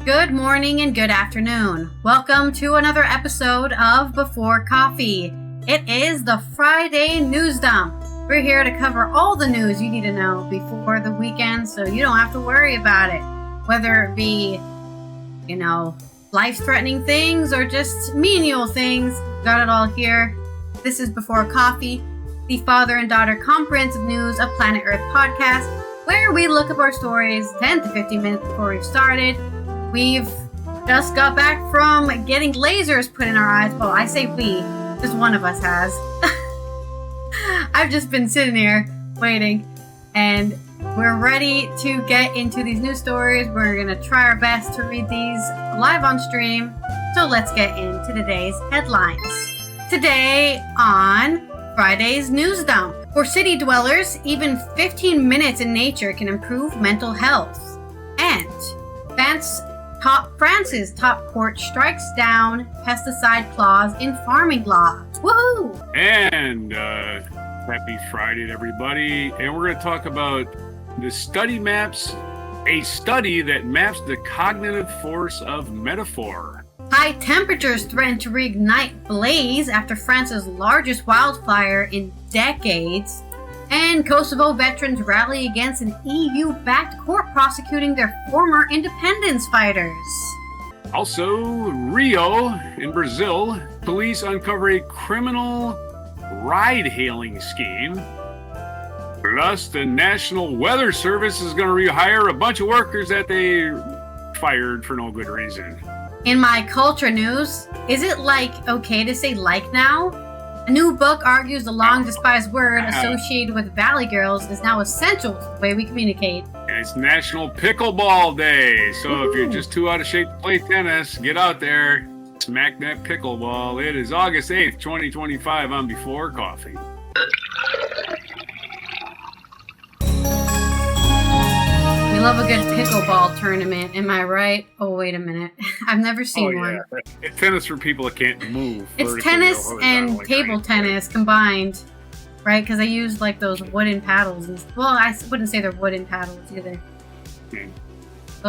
Good morning and good afternoon. Welcome to another episode of Before Coffee. It is the Friday news dump. We're here to cover all the news you need to know before the weekend so you don't have to worry about it. Whether it be, life-threatening things or just menial things, got it all here. This is Before Coffee, the father and daughter comprehensive news of Planet Earth podcast, where we look up our stories 10 to 15 minutes before we've started. We've just got back from getting lasers put in our eyes. Well, I say we, just one of us has. I've just been sitting here waiting, and we're ready to get into these news stories. We're going to try our best to read these live on stream. So let's get into today's headlines. Today on Friday's News Dump. For city dwellers, even 15 minutes in nature can improve mental health. And France's top court strikes down pesticide clause in farming law. Woohoo! And happy Friday to everybody. And we're going to talk about the study maps, a study that maps the cognitive force of metaphor. High temperatures threaten to reignite blaze after France's largest wildfire in decades. And Kosovo veterans rally against an EU-backed court prosecuting their former independence fighters. Also, Rio in Brazil, police uncover a criminal ride-hailing scheme. Plus, the National Weather Service is going to rehire a bunch of workers that they fired for no good reason. In my culture news, is it okay to say now? A new book argues the long despised word associated with Valley Girls is now essential to the way we communicate. And it's National Pickleball Day, so if you're just too out of shape to play tennis, get out there, smack that pickleball. It is August 8th, 2025 on Before Coffee. We love a good pickleball tournament, am I right? Oh, wait a minute. I've never seen one. It's tennis for people that can't move. It's tennis and table tennis combined, right? Because they use those wooden paddles. Well, I wouldn't say they're wooden paddles either. They're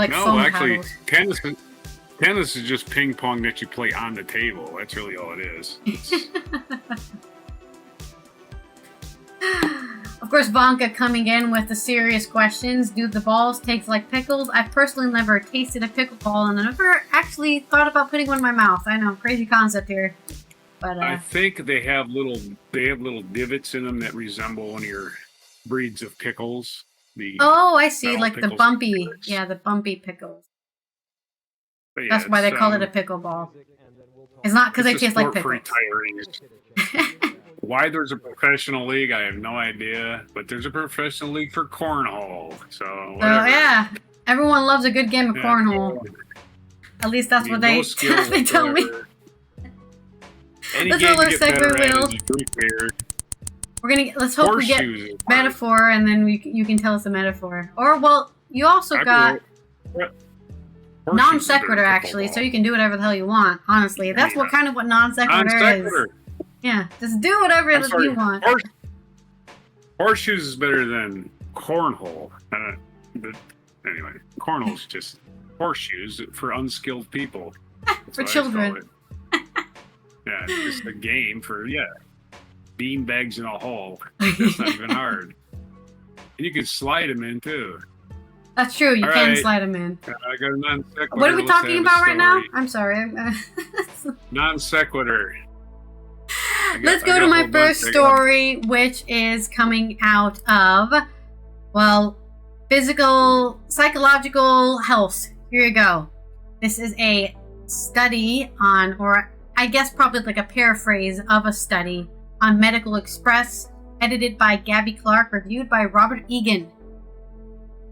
foam paddles. Tennis is just ping pong that you play on the table. That's really all it is. Of course, Vanka coming in with the serious questions. Do the balls taste like pickles? I've personally never tasted a pickleball, and I never actually thought about putting one in my mouth. I know, crazy concept here. But I think they have little divots in them that resemble one of your breeds of pickles. I see, the bumpy, the bumpy pickles. Yeah, that's why they call it a pickleball. It's not because they taste like pickles. Why there's a professional league, I have no idea. But there's a professional league for cornhole. So yeah, everyone loves a good game of cornhole. At least that's what they tell me. Let's roll our segue wheel. Let's hope we get metaphor, and then you can tell us a metaphor. Or you also got non sequitur actually, so you can do whatever the hell you want. Honestly, that's what non sequitur is. Yeah, just do whatever you want. Horseshoes is better than cornhole. But anyway, cornhole is just horseshoes for unskilled people. For children. Yeah, it's just a game for, bean bags in a hole. That's not even hard. And you can slide them in, too. That's true, you can slide them in. I got a non sequitur. What are we talking about right now? I'm sorry. Non sequitur. Let's go to my first story, which is coming out of, physical, psychological health. Here you go. This is a study on, or I guess probably a paraphrase of a study on Medical Express, edited by Gabby Clark, reviewed by Robert Egan.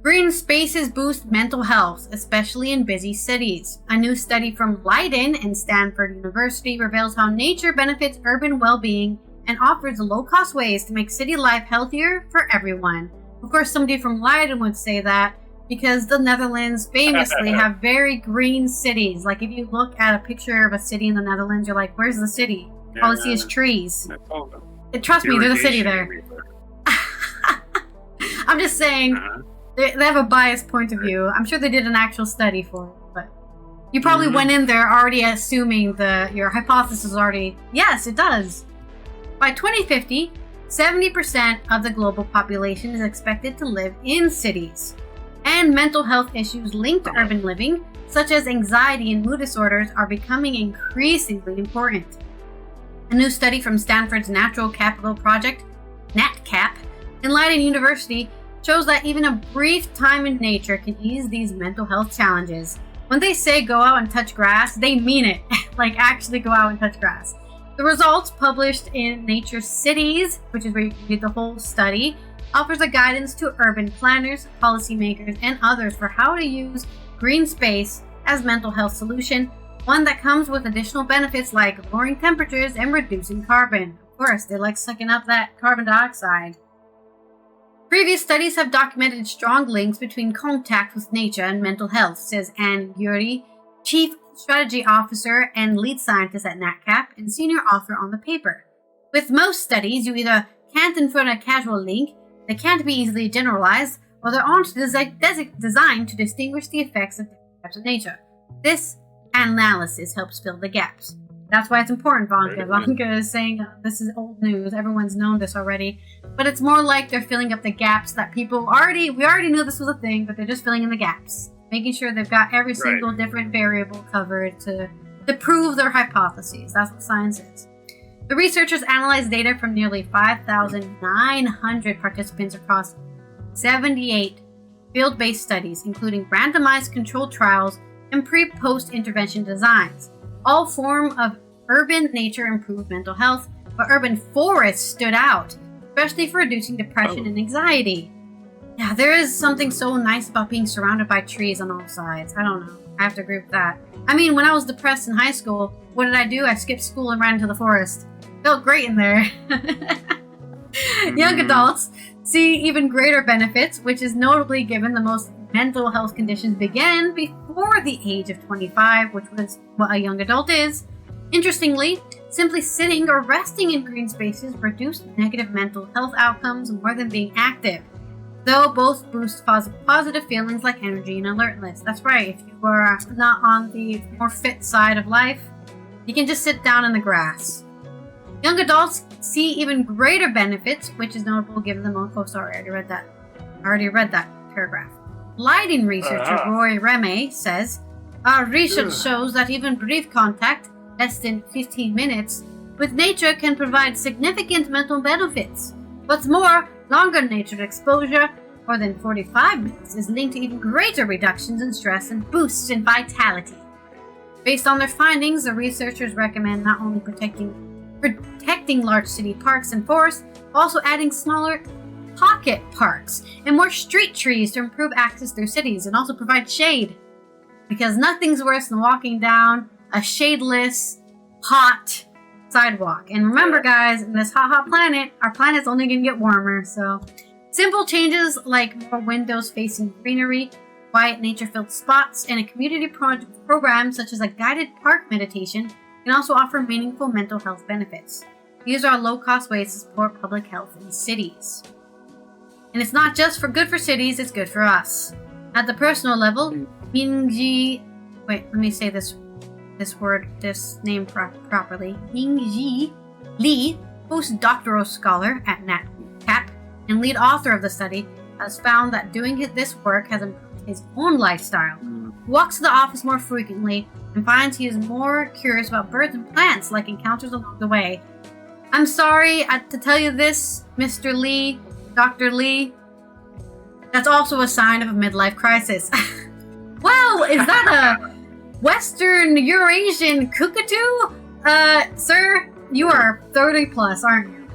Green spaces boost mental health, especially in busy cities. A new study from Leiden and Stanford University reveals how nature benefits urban well-being and offers low-cost ways to make city life healthier for everyone. Of course, somebody from Leiden would say that because the Netherlands famously have very green cities. If you look at a picture of a city in the Netherlands, you're like, where's the city? All I see is trees. Trust me, there's a city there. I'm just saying... They have a biased point of view. I'm sure they did an actual study for it, but You probably went in there already assuming your hypothesis is already, yes, it does. By 2050, 70% of the global population is expected to live in cities. And mental health issues linked to urban living, such as anxiety and mood disorders, are becoming increasingly important. A new study from Stanford's Natural Capital Project, NatCap, in Leiden University, shows that even a brief time in nature can ease these mental health challenges. When they say go out and touch grass, they mean it. Like, actually go out and touch grass. The results, published in Nature Cities, which is where you can read the whole study, offers a guidance to urban planners, policymakers, and others for how to use green space as mental health solution, one that comes with additional benefits like lowering temperatures and reducing carbon. Of course, they like sucking up that carbon dioxide. Previous studies have documented strong links between contact with nature and mental health, says Anne Yuri, Chief Strategy Officer and lead scientist at NatCap and senior author on the paper. With most studies, you either can't infer a causal link, they can't be easily generalized, or they aren't designed to distinguish the effects of different types of nature. This analysis helps fill the gaps. That's why it's important, Vanka. Vanka is saying this is old news. Everyone's known this already. But it's more like they're filling up the gaps that we already knew this was a thing, but they're just filling in the gaps. Making sure they've got every single different variable covered to prove their hypotheses. That's what science is. The researchers analyzed data from nearly 5,900 participants across 78 field-based studies, including randomized controlled trials and pre-post intervention designs. All form of urban nature improved mental health, but urban forests stood out, especially for reducing depression and anxiety. Yeah, there is something so nice about being surrounded by trees on all sides. I don't know. I have to agree with that. I mean, when I was depressed in high school, what did I do? I skipped school and ran into the forest. Felt great in there. Young adults see even greater benefits, which is notably given the most mental health conditions began before the age of 25, which was what a young adult is. Interestingly, simply sitting or resting in green spaces reduce negative mental health outcomes more than being active, though both boost positive feelings like energy and alertness. That's right, if you are not on the more fit side of life, you can just sit down in the grass. Young adults see even greater benefits, which is notable given the most... Oh, sorry, I already read that paragraph. Leiden researcher Roy Reme says, our research shows that even brief contact, less than 15 minutes, with nature can provide significant mental benefits. What's more, longer nature exposure, more than 45 minutes, is linked to even greater reductions in stress and boosts in vitality. Based on their findings, the researchers recommend not only protecting large city parks and forests, but also adding smaller pocket parks and more street trees to improve access through cities and also provide shade. Because nothing's worse than walking down a shadeless, hot sidewalk. And remember, guys, in this hot planet, our planet's only going to get warmer. So simple changes like more windows facing greenery, quiet nature-filled spots, and a community program such as a guided park meditation can also offer meaningful mental health benefits. These are low-cost ways to support public health in cities. And it's not just good for cities, it's good for us. At the personal level, Yingji... Wait, let me say this name properly. Yingji Li, postdoctoral scholar at NatCap and lead author of the study, has found that doing this work has improved his own lifestyle. He walks to the office more frequently and finds he is more curious about birds and plants, like encounters along the way. I'm sorry to tell you this, Mr. Lee, Dr. Lee. That's also a sign of a midlife crisis. Wow, is that a Western Eurasian cockatoo? Sir, you are 30 plus, aren't you?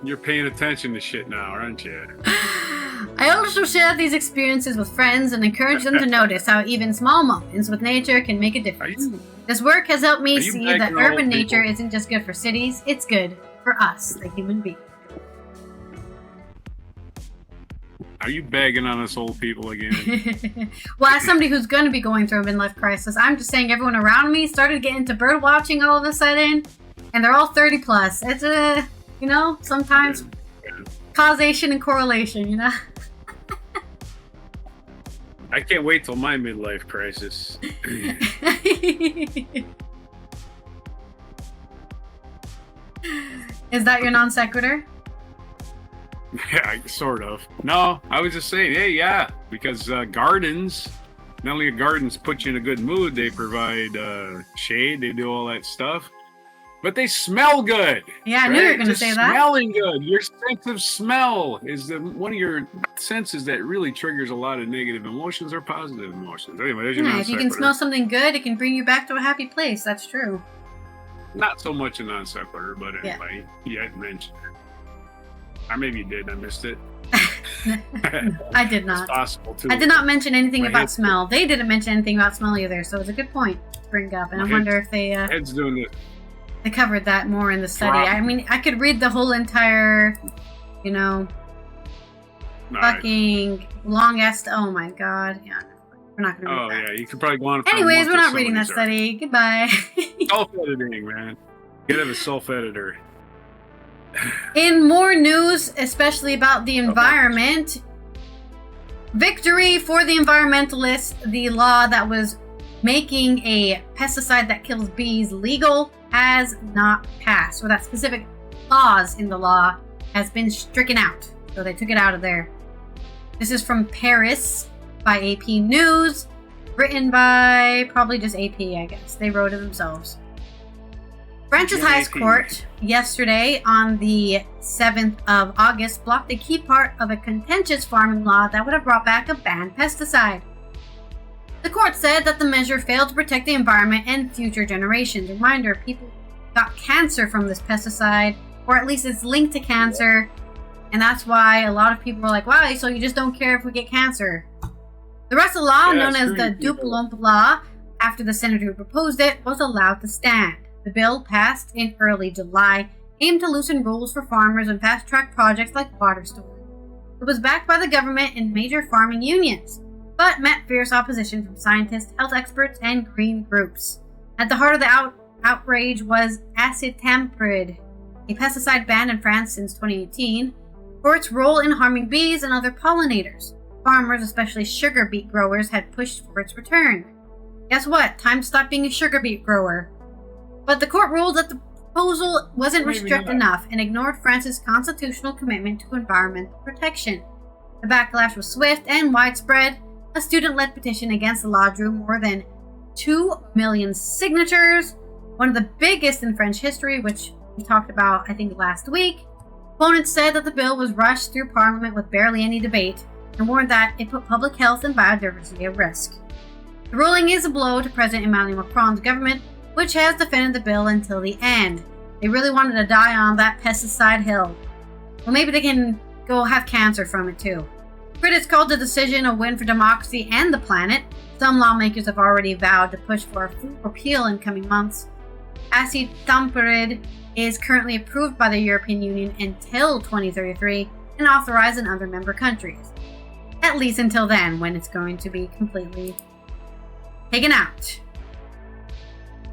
You're paying attention to shit now, aren't you? I also share these experiences with friends and encourage them to notice how even small moments with nature can make a difference. This work has helped me see that urban nature isn't just good for cities, it's good for us, the human being. Are you bagging on us old people again? Well, as somebody who's going to be going through a midlife crisis, I'm just saying everyone around me started getting into bird watching all of a sudden, and they're all 30 plus. It's sometimes causation and correlation, I can't wait till my midlife crisis. Is that your non sequitur? Yeah, sort of. No, I was just saying, hey, yeah, because gardens, not only do gardens put you in a good mood, they provide shade, they do all that stuff, but they smell good. Yeah, I knew you were going to say that. Smelling good. Your sense of smell is one of your senses that really triggers a lot of negative emotions or positive emotions. Anyway, if you can smell something good, it can bring you back to a happy place. That's true. Not so much a non sequitur, but anyway, you hadn't mentioned it. Or maybe you did, I missed it. I did not. It's possible too. I did not mention anything about smell. They didn't mention anything about smell either, so it's a good point to bring up. And I wonder if they head's doing this. They covered that more in the study. I mean, I could read the whole entire, fucking long ass. Oh my god! Yeah, we're not gonna read that. Oh yeah, you could probably go on. Anyways, we're not reading that study. Goodbye. Self-editing, man. Get a self-editor. In more news, especially about the environment, victory for the environmentalists. The law that was making a pesticide that kills bees legal has not passed, or that specific clause in the law has been stricken out. So they took it out of there. This is from Paris by AP News, written by probably just AP, I guess. They wrote it themselves. France's highest court yesterday on the 7th of August blocked a key part of a contentious farming law that would have brought back a banned pesticide. The court said that the measure failed to protect the environment and future generations. Reminder, people got cancer from this pesticide, or at least it's linked to cancer, and that's why a lot of people are like, wow, so you just don't care if we get cancer. The rest of the law, known as the Duplomp Law, after the senator who proposed it, was allowed to stand. The bill, passed in early July, aimed to loosen rules for farmers and fast-track projects like water storage. It was backed by the government and major farming unions, but met fierce opposition from scientists, health experts, and green groups. At the heart of the outrage was acetamiprid, a pesticide banned in France since 2018 for its role in harming bees and other pollinators. Farmers, especially sugar beet growers, had pushed for its return. Guess what? Time to stop being a sugar beet grower. But the court ruled that the proposal wasn't restrictive enough and ignored France's constitutional commitment to environmental protection. The backlash was swift and widespread. A student-led petition against the law drew more than 2 million signatures, one of the biggest in French history, which we talked about, I think, last week. Opponents said that the bill was rushed through Parliament with barely any debate and warned that it put public health and biodiversity at risk. The ruling is a blow to President Emmanuel Macron's government, which has defended the bill until the end. They really wanted to die on that pesticide hill. Well, maybe they can go have cancer from it too. Critics called the decision a win for democracy and the planet. Some lawmakers have already vowed to push for a full repeal in coming months. Acetamiprid is currently approved by the European Union until 2033 and authorized in other member countries. At least until then, when it's going to be completely taken out.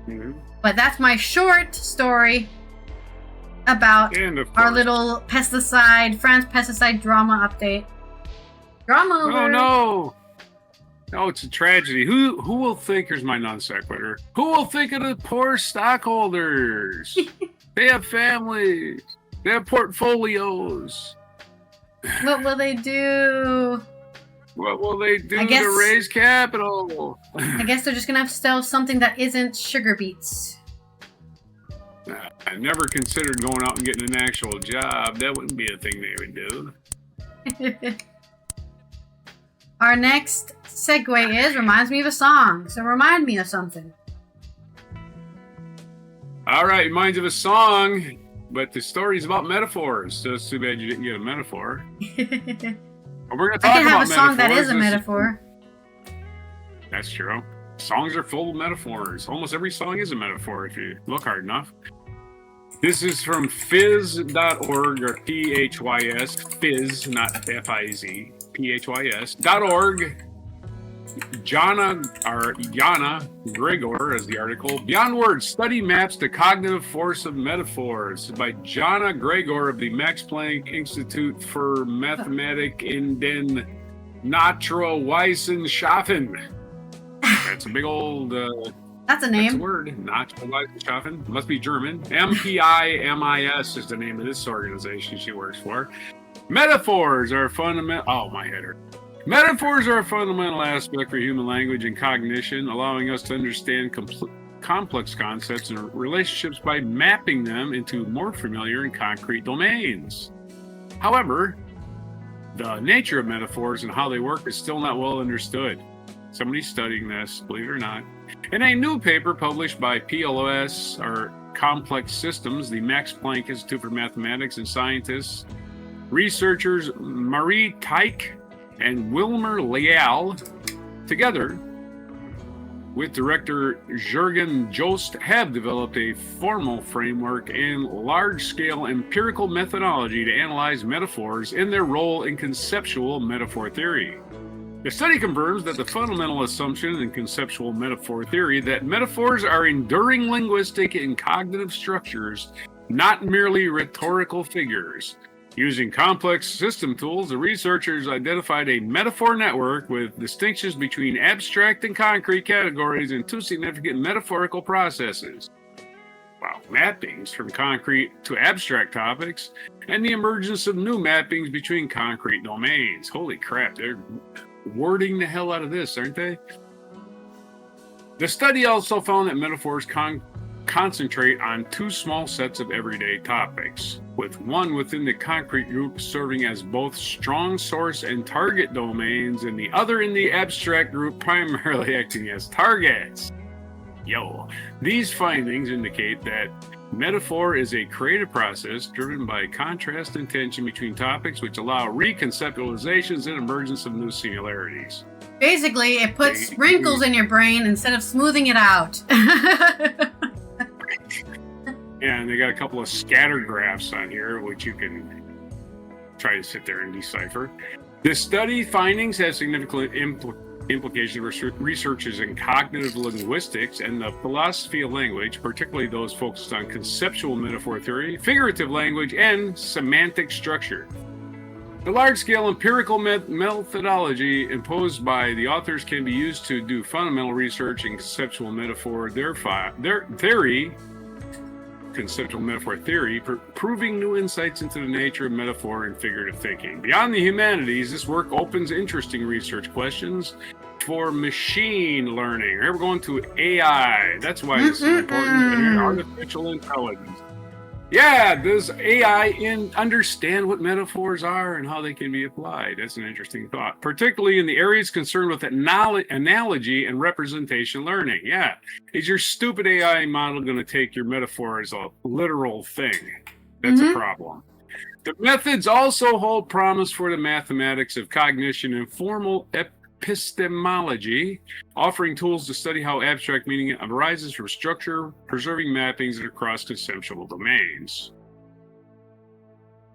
Mm-hmm. But that's my short story about our little pesticide, France pesticide drama update. Drama over. Oh no! No, it's a tragedy. Who will think? Here's my non sequitur. Who will think of the poor stockholders? They have families. They have portfolios. What will they do? What will they do to raise capital? I guess they're just gonna have to sell something that isn't sugar beets. I never considered going out and getting an actual job. That wouldn't be a thing they would do. Our next segue reminds me of a song. So remind me of something. All right, reminds of a song, but the story's about metaphors. So it's too bad you didn't get a metaphor. We're going to talk about metaphors. I can have a song that is a metaphor. That's true. Songs are full of metaphors. Almost every song is a metaphor if you look hard enough. This is from phys.org, or P-H-Y-S, phys, not F-I-Z, P-H-Y-S.org. Jana Gregor is the article. Beyond Words, Study Maps the Cognitive Force of Metaphors by Jana Gregor of the Max Planck Institute for Mathematic in den Naturweissenschaffen. That's a big old... That's a that's name. a word. Naturweissenschaffen. Must be German. MPIMIS is the name of this organization she works for. Metaphors are fundamental... Oh, my header. Metaphors are a fundamental aspect for human language and cognition, allowing us to understand complex concepts and relationships by mapping them into more familiar and concrete domains. However, the nature of metaphors and how they work is still not well understood. Somebody's studying this, believe it or not. In a new paper published by PLOS, or Complex Systems, the Max Planck Institute for Mathematics and Scientists, researchers Marie Teich and Wilmer Leal, together with director Jürgen Jost, have developed a formal framework and large-scale empirical methodology to analyze metaphors and their role in conceptual metaphor theory. The study confirms that the fundamental assumption in conceptual metaphor theory that metaphors are enduring linguistic and cognitive structures, not merely rhetorical figures. Using complex system tools, the researchers identified a metaphor network with distinctions between abstract and concrete categories and two significant metaphorical processes. Wow, mappings from concrete to abstract topics, and the emergence of new mappings between concrete domains. Holy crap, they're wording the hell out of this, aren't they? The study also found that metaphors concentrate on two small sets of everyday topics, with one within the concrete group serving as both strong source and target domains, and the other in the abstract group primarily acting as targets. These findings indicate that metaphor is a creative process driven by contrast and tension between topics, which allow reconceptualizations and emergence of new similarities. Basically, it puts wrinkles in your brain instead of smoothing it out. And they got a couple of scatter graphs on here, which you can try to sit there and decipher. The study findings have significant implications for researchers in cognitive linguistics and the philosophy of language, particularly those focused on conceptual metaphor theory, figurative language, and semantic structure. The large-scale empirical methodology imposed by the authors can be used to do fundamental research in conceptual metaphor theory, proving new insights into the nature of metaphor and figurative thinking. Beyond the humanities, this work opens interesting research questions for machine learning. We're going to AI. That's why this is important. Artificial intelligence. Yeah, does AI understand what metaphors are and how they can be applied? That's an interesting thought, particularly in the areas concerned with analogy and representation learning. Yeah, is your stupid AI model going to take your metaphor as a literal thing? That's a problem. The methods also hold promise for the mathematics of cognition and formal epistemology, offering tools to study how abstract meaning arises from structure, preserving mappings across conceptual domains.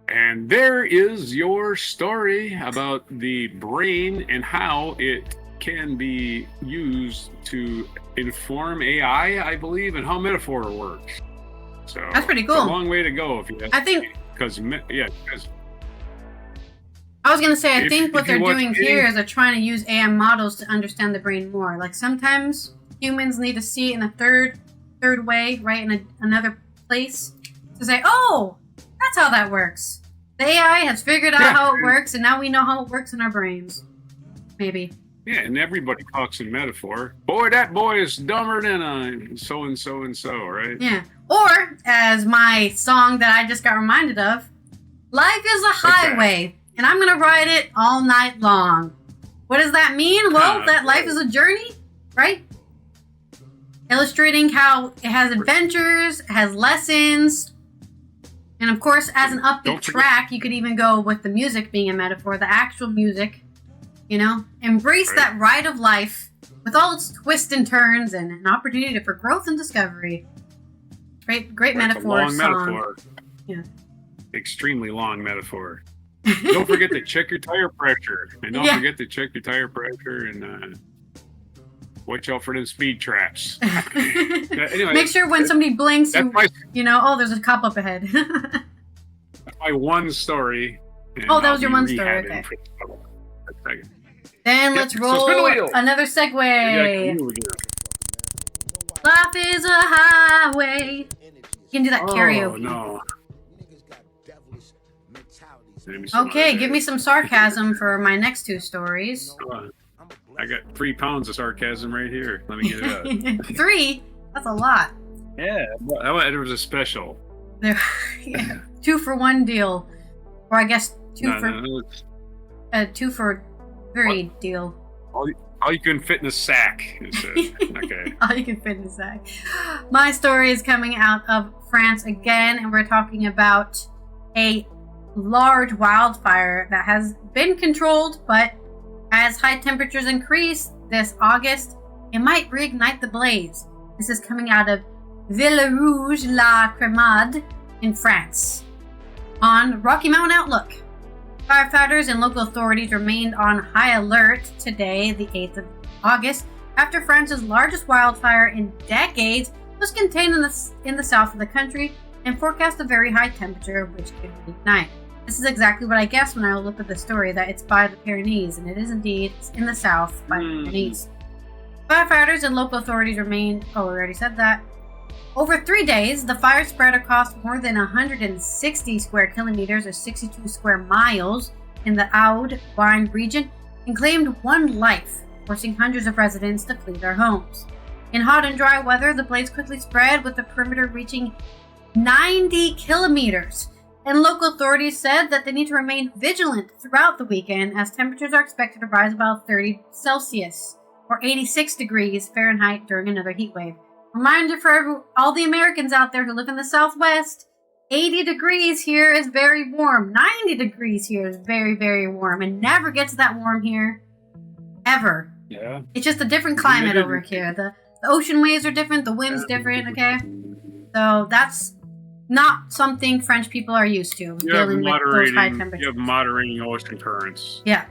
And there is your story about the brain and how it can be used to inform AI, I believe, and how metaphor works. So that's pretty cool. It's a long way to go, if you ask me. Because I was going to say, I think what they're doing here is they're trying to use AI models to understand the brain more. Like sometimes humans need to see it in a third way, right? In another place to say, oh, that's how that works. The AI has figured out how it works, and now we know how it works in our brains. Maybe. Yeah, and everybody talks in metaphor. Boy, that boy is dumber than a so-and-so and so, right? Yeah. Or, as my song that I just got reminded of, life is a highway. And I'm going to ride it all night long. What does that mean? Well, that life is a journey, right? Illustrating how it has adventures, it has lessons. And of course, as an upbeat track, you could even go with the music being a metaphor, the actual music. You know, embrace that ride of life with all its twists and turns and an opportunity for growth and discovery. Great metaphor. Long song. metaphor. Yeah. Extremely long metaphor. Don't forget to check your tire pressure. And don't forget to check your tire pressure and watch out for them speed traps. Anyway, make sure when somebody blinks, you know, oh, there's a cop up ahead. That's my one story. Oh, that was your one story. Okay. Then Yep, let's so roll spin the wheel. another Yeah, segue. ooh, Life is a highway. You can do that karaoke. Oh, no. Okay, give me some sarcasm for my next two stories. I got 3 pounds of sarcasm right here. Let me get it out. 3? That's a lot. Yeah, it was a special. Yeah, 2 for 1 deal. Or I guess 2 for 3 deal. All you can fit in a sack. Okay. All you can fit in a sack. My story is coming out of France again, and we're talking about a large wildfire that has been controlled, but as high temperatures increase this August, it might reignite the blaze. This is coming out of Villerouge-la-Cremade in France. On Rocky Mountain Outlook, firefighters and local authorities remained on high alert today, the 8th of August, after France's largest wildfire in decades was contained in the south of the country and forecast a very high temperature, which could reignite. This is exactly what I guessed when I looked at the story, that it's by the Pyrenees, and it is indeed in the south by the Pyrenees. Firefighters and local authorities remained, we already said that. Over 3 days, the fire spread across more than 160 square kilometers or 62 square miles in the Aude-Rhine region and claimed 1 life, forcing hundreds of residents to flee their homes. In hot and dry weather, the blaze quickly spread, with the perimeter reaching 90 kilometers. And local authorities said that they need to remain vigilant throughout the weekend, as temperatures are expected to rise about 30 Celsius or 86 degrees Fahrenheit during another heat wave. Reminder for all the Americans out there who live in the Southwest, 80 degrees here is very warm. 90 degrees here is very, very warm. It never gets that warm here. Ever. Yeah. It's just a different climate over here. The ocean waves are different. The wind's different, okay? So that's not something French people are used to, dealing with those high temperatures. You have moderating ocean currents. Yeah.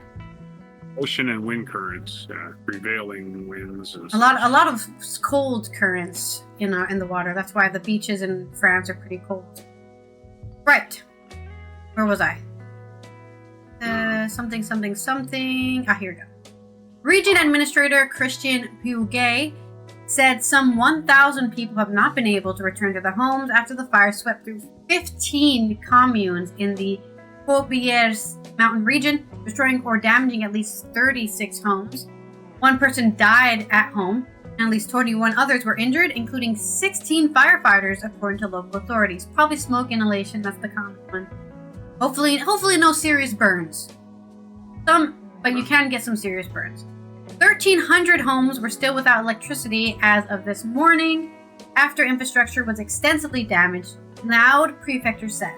Ocean and wind currents, prevailing winds. And a lot of cold currents in the water. That's why the beaches in France are pretty cold. Right. Where was I? Something. Here we go. Region Administrator Christian Puget said some 1,000 people have not been able to return to their homes after the fire swept through 15 communes in the Corbières mountain region, destroying or damaging at least 36 homes. 1 person died at home, and at least 21 others were injured, including 16 firefighters, according to local authorities. Probably smoke inhalation, that's the common one. Hopefully no serious burns. But you can get some serious burns. 1,300 homes were still without electricity as of this morning, after infrastructure was extensively damaged, the Aude prefecture said.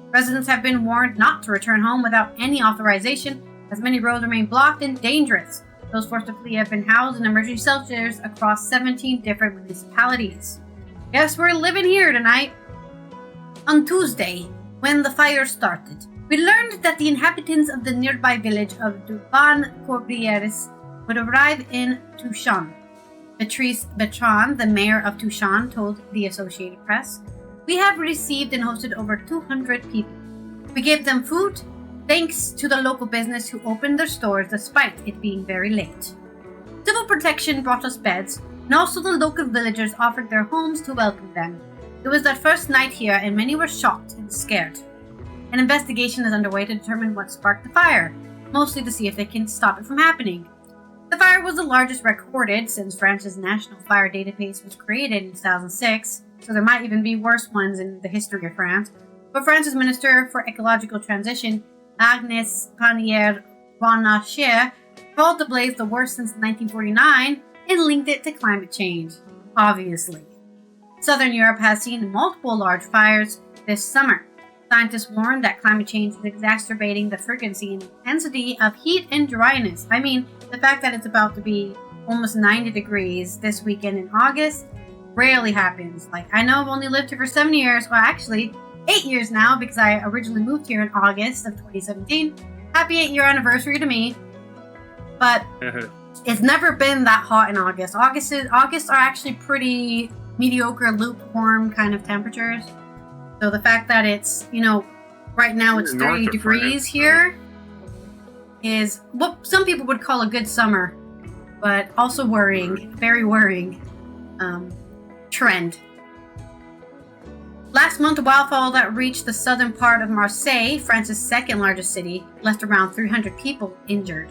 Residents have been warned not to return home without any authorization, as many roads remain blocked and dangerous. Those forced to flee have been housed in emergency shelters across 17 different municipalities. Yes, we're living here tonight. On Tuesday, when the fire started, we learned that the inhabitants of the nearby village of Duban-Corbières would arrive in Touchon. Patrice Bertrand, the mayor of Touchon, told the Associated Press, "We have received and hosted over 200 people. We gave them food, thanks to the local business who opened their stores despite it being very late. Civil protection brought us beds, and also the local villagers offered their homes to welcome them. It was their first night here, and many were shocked and scared. An investigation is underway to determine what sparked the fire, mostly to see if they can stop it from happening. The fire was the largest recorded since France's National Fire Database was created in 2006, so there might even be worse ones in the history of France. But France's Minister for Ecological Transition, Agnès Pannier-Runacher, called the blaze the worst since 1949 and linked it to climate change, obviously. Southern Europe has seen multiple large fires this summer. Scientists warn that climate change is exacerbating the frequency and intensity of heat and dryness. I mean, the fact that it's about to be almost 90 degrees this weekend in August rarely happens. Like, I know I've only lived here for 7 years, well actually 8 years now, because I originally moved here in August of 2017. Happy 8-year anniversary to me. But it's never been that hot in August. August are actually pretty mediocre, lukewarm kind of temperatures. So the fact that it's, right now it's 30 degrees here, is what some people would call a good summer, but also worrying, very worrying trend. Last month, a wildfire that reached the southern part of Marseille, France's second largest city, left around 300 people injured.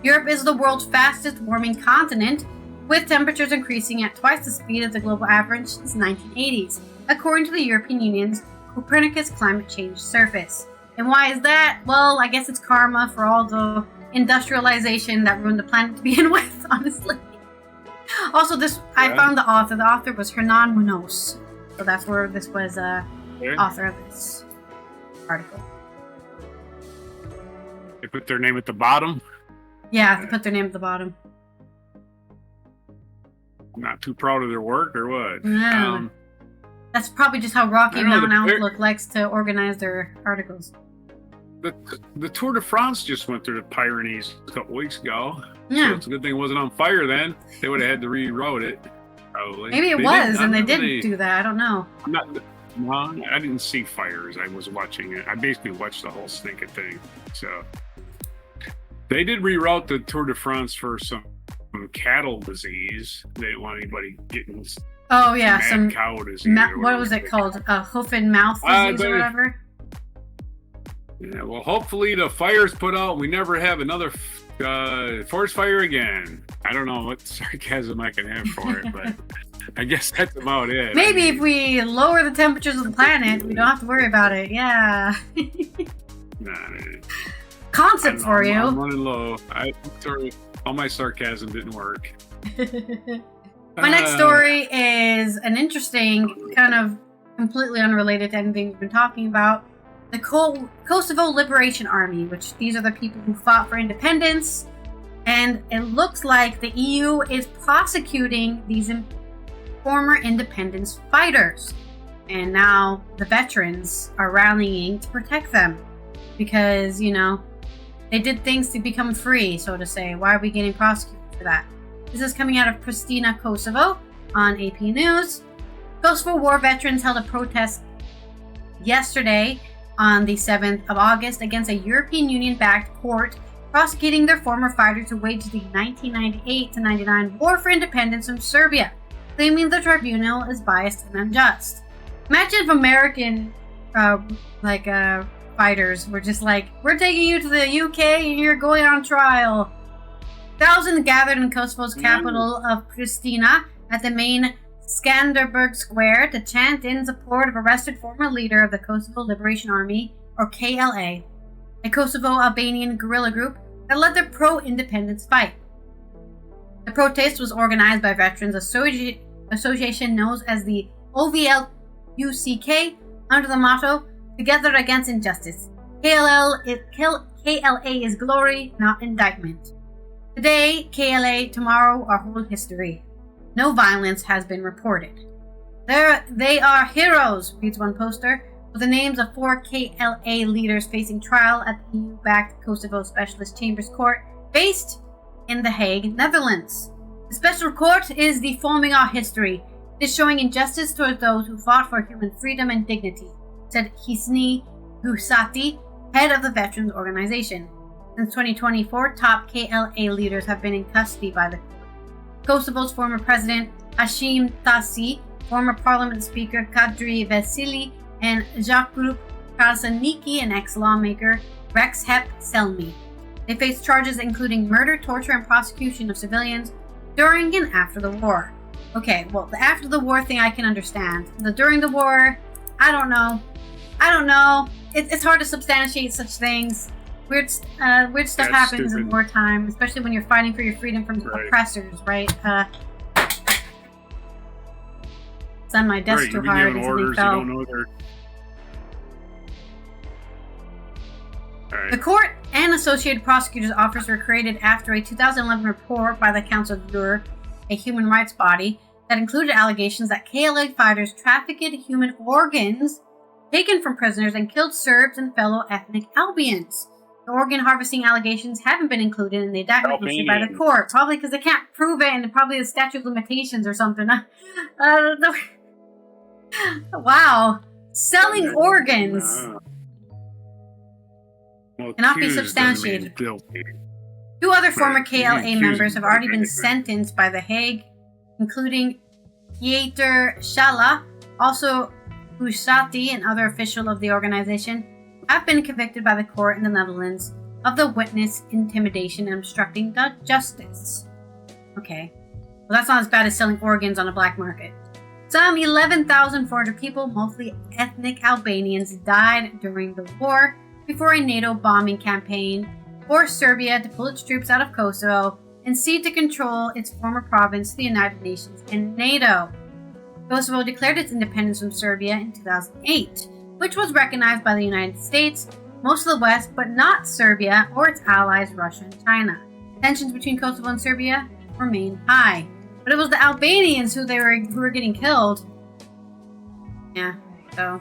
Europe is the world's fastest warming continent, with temperatures increasing at twice the speed of the global average since the 1980s, according to the European Union's Copernicus Climate Change Surface. And why is that? Well, I guess it's karma for all the industrialization that ruined the planet to begin with, honestly. Also, I found the author. The author was Hernan Munoz. So that's where this was author of this article. They put their name at the bottom? Yeah, they put their name at the bottom. Not too proud of their work, or what? No. That's probably just how Rocky Mountain Outlook likes to organize their articles. The Tour de France just went through the Pyrenees a couple weeks ago. Yeah. So it's a good thing it wasn't on fire then. They would have had to reroute it, probably. Maybe it was, and they didn't do that. I don't know. No, I didn't see fires. I was watching it. I basically watched the whole stinking thing. So they did reroute the Tour de France for some cattle disease. They didn't want anybody getting some cow disease. What was it called? Hoof and mouth disease or whatever? Yeah, well, hopefully the fire's put out and we never have another forest fire again. I don't know what sarcasm I can have for it, but I guess that's about it. Maybe if we lower the temperatures of the planet, we don't have to worry about it. Yeah. Nah. Concept for you. I'm running low. Sorry, all my sarcasm didn't work. My next story is an interesting, kind of completely unrelated to anything we've been talking about. The Kosovo Liberation Army, which these are the people who fought for independence, and it looks like the EU is prosecuting these former independence fighters. And now the veterans are rallying to protect them because, they did things to become free, so to say. Why are we getting prosecuted for that? This is coming out of Pristina, Kosovo, on AP News. Kosovo war veterans held a protest yesterday on the 7th of August against a European Union-backed court prosecuting their former fighters who waged the 1998-99 war for independence from Serbia, claiming the tribunal is biased and unjust. Imagine if American fighters were just like, we're taking you to the UK and you're going on trial. Thousands gathered in Kosovo's capital of Pristina at the main Skanderberg Square to chant in support of arrested former leader of the Kosovo Liberation Army, or KLA, a Kosovo-Albanian guerrilla group that led the pro-independence fight. The protest was organized by Veterans Association known as the OVL-UCK under the motto, Together Against Injustice. KLA is glory, not indictment. Today, KLA, tomorrow, our whole history. No violence has been reported. They are heroes, reads one poster, with the names of 4 KLA leaders facing trial at the EU-backed Kosovo Specialist Chambers Court, based in The Hague, Netherlands. The special court is deforming our history. It is showing injustice towards those who fought for human freedom and dignity, said Hisni Husati, head of the Veterans Organization. Since 2024, top KLA leaders have been in custody by the court. Kosovo's former president, Hashim Thaci, former parliament speaker, Kadri Vesili, and Jakub Krasniki, an ex-lawmaker, Recep Selmi. They face charges including murder, torture, and prosecution of civilians during and after the war. Okay, well, the after the war thing I can understand. The during the war, I don't know. It's hard to substantiate such things. Weird stuff happens in wartime, especially when you're fighting for your freedom from oppressors, right? It's on my desk too hard. Orders, you don't know they're... The court and associated prosecutors' office were created after a 2011 report by the Council of Europe, a human rights body, that included allegations that KLA fighters trafficked human organs taken from prisoners and killed Serbs and fellow ethnic Albanians. The organ harvesting allegations haven't been included in the indictment issued by the court, probably because they can't prove it, and probably the statute of limitations or something. Wow. Selling organs. Well, cannot be accused doesn't mean substantiated. guilty. 2 other former Right. KLA Accused members have already been doesn't mean anything. sentenced by The Hague, including Pieter Schala, also Busati, an other official of the organization, have been convicted by the court in the Netherlands of the witness intimidation and obstructing the justice. Okay. Well, that's not as bad as selling organs on a black market. Some 11,400 people, mostly ethnic Albanians, died during the war before a NATO bombing campaign forced Serbia to pull its troops out of Kosovo and cede to control its former province to the United Nations and NATO. Kosovo declared its independence from Serbia in 2008, which was recognized by the United States, most of the West, but not Serbia or its allies Russia and China. Tensions between Kosovo and Serbia remain high. But it was the Albanians who were getting killed. Yeah, so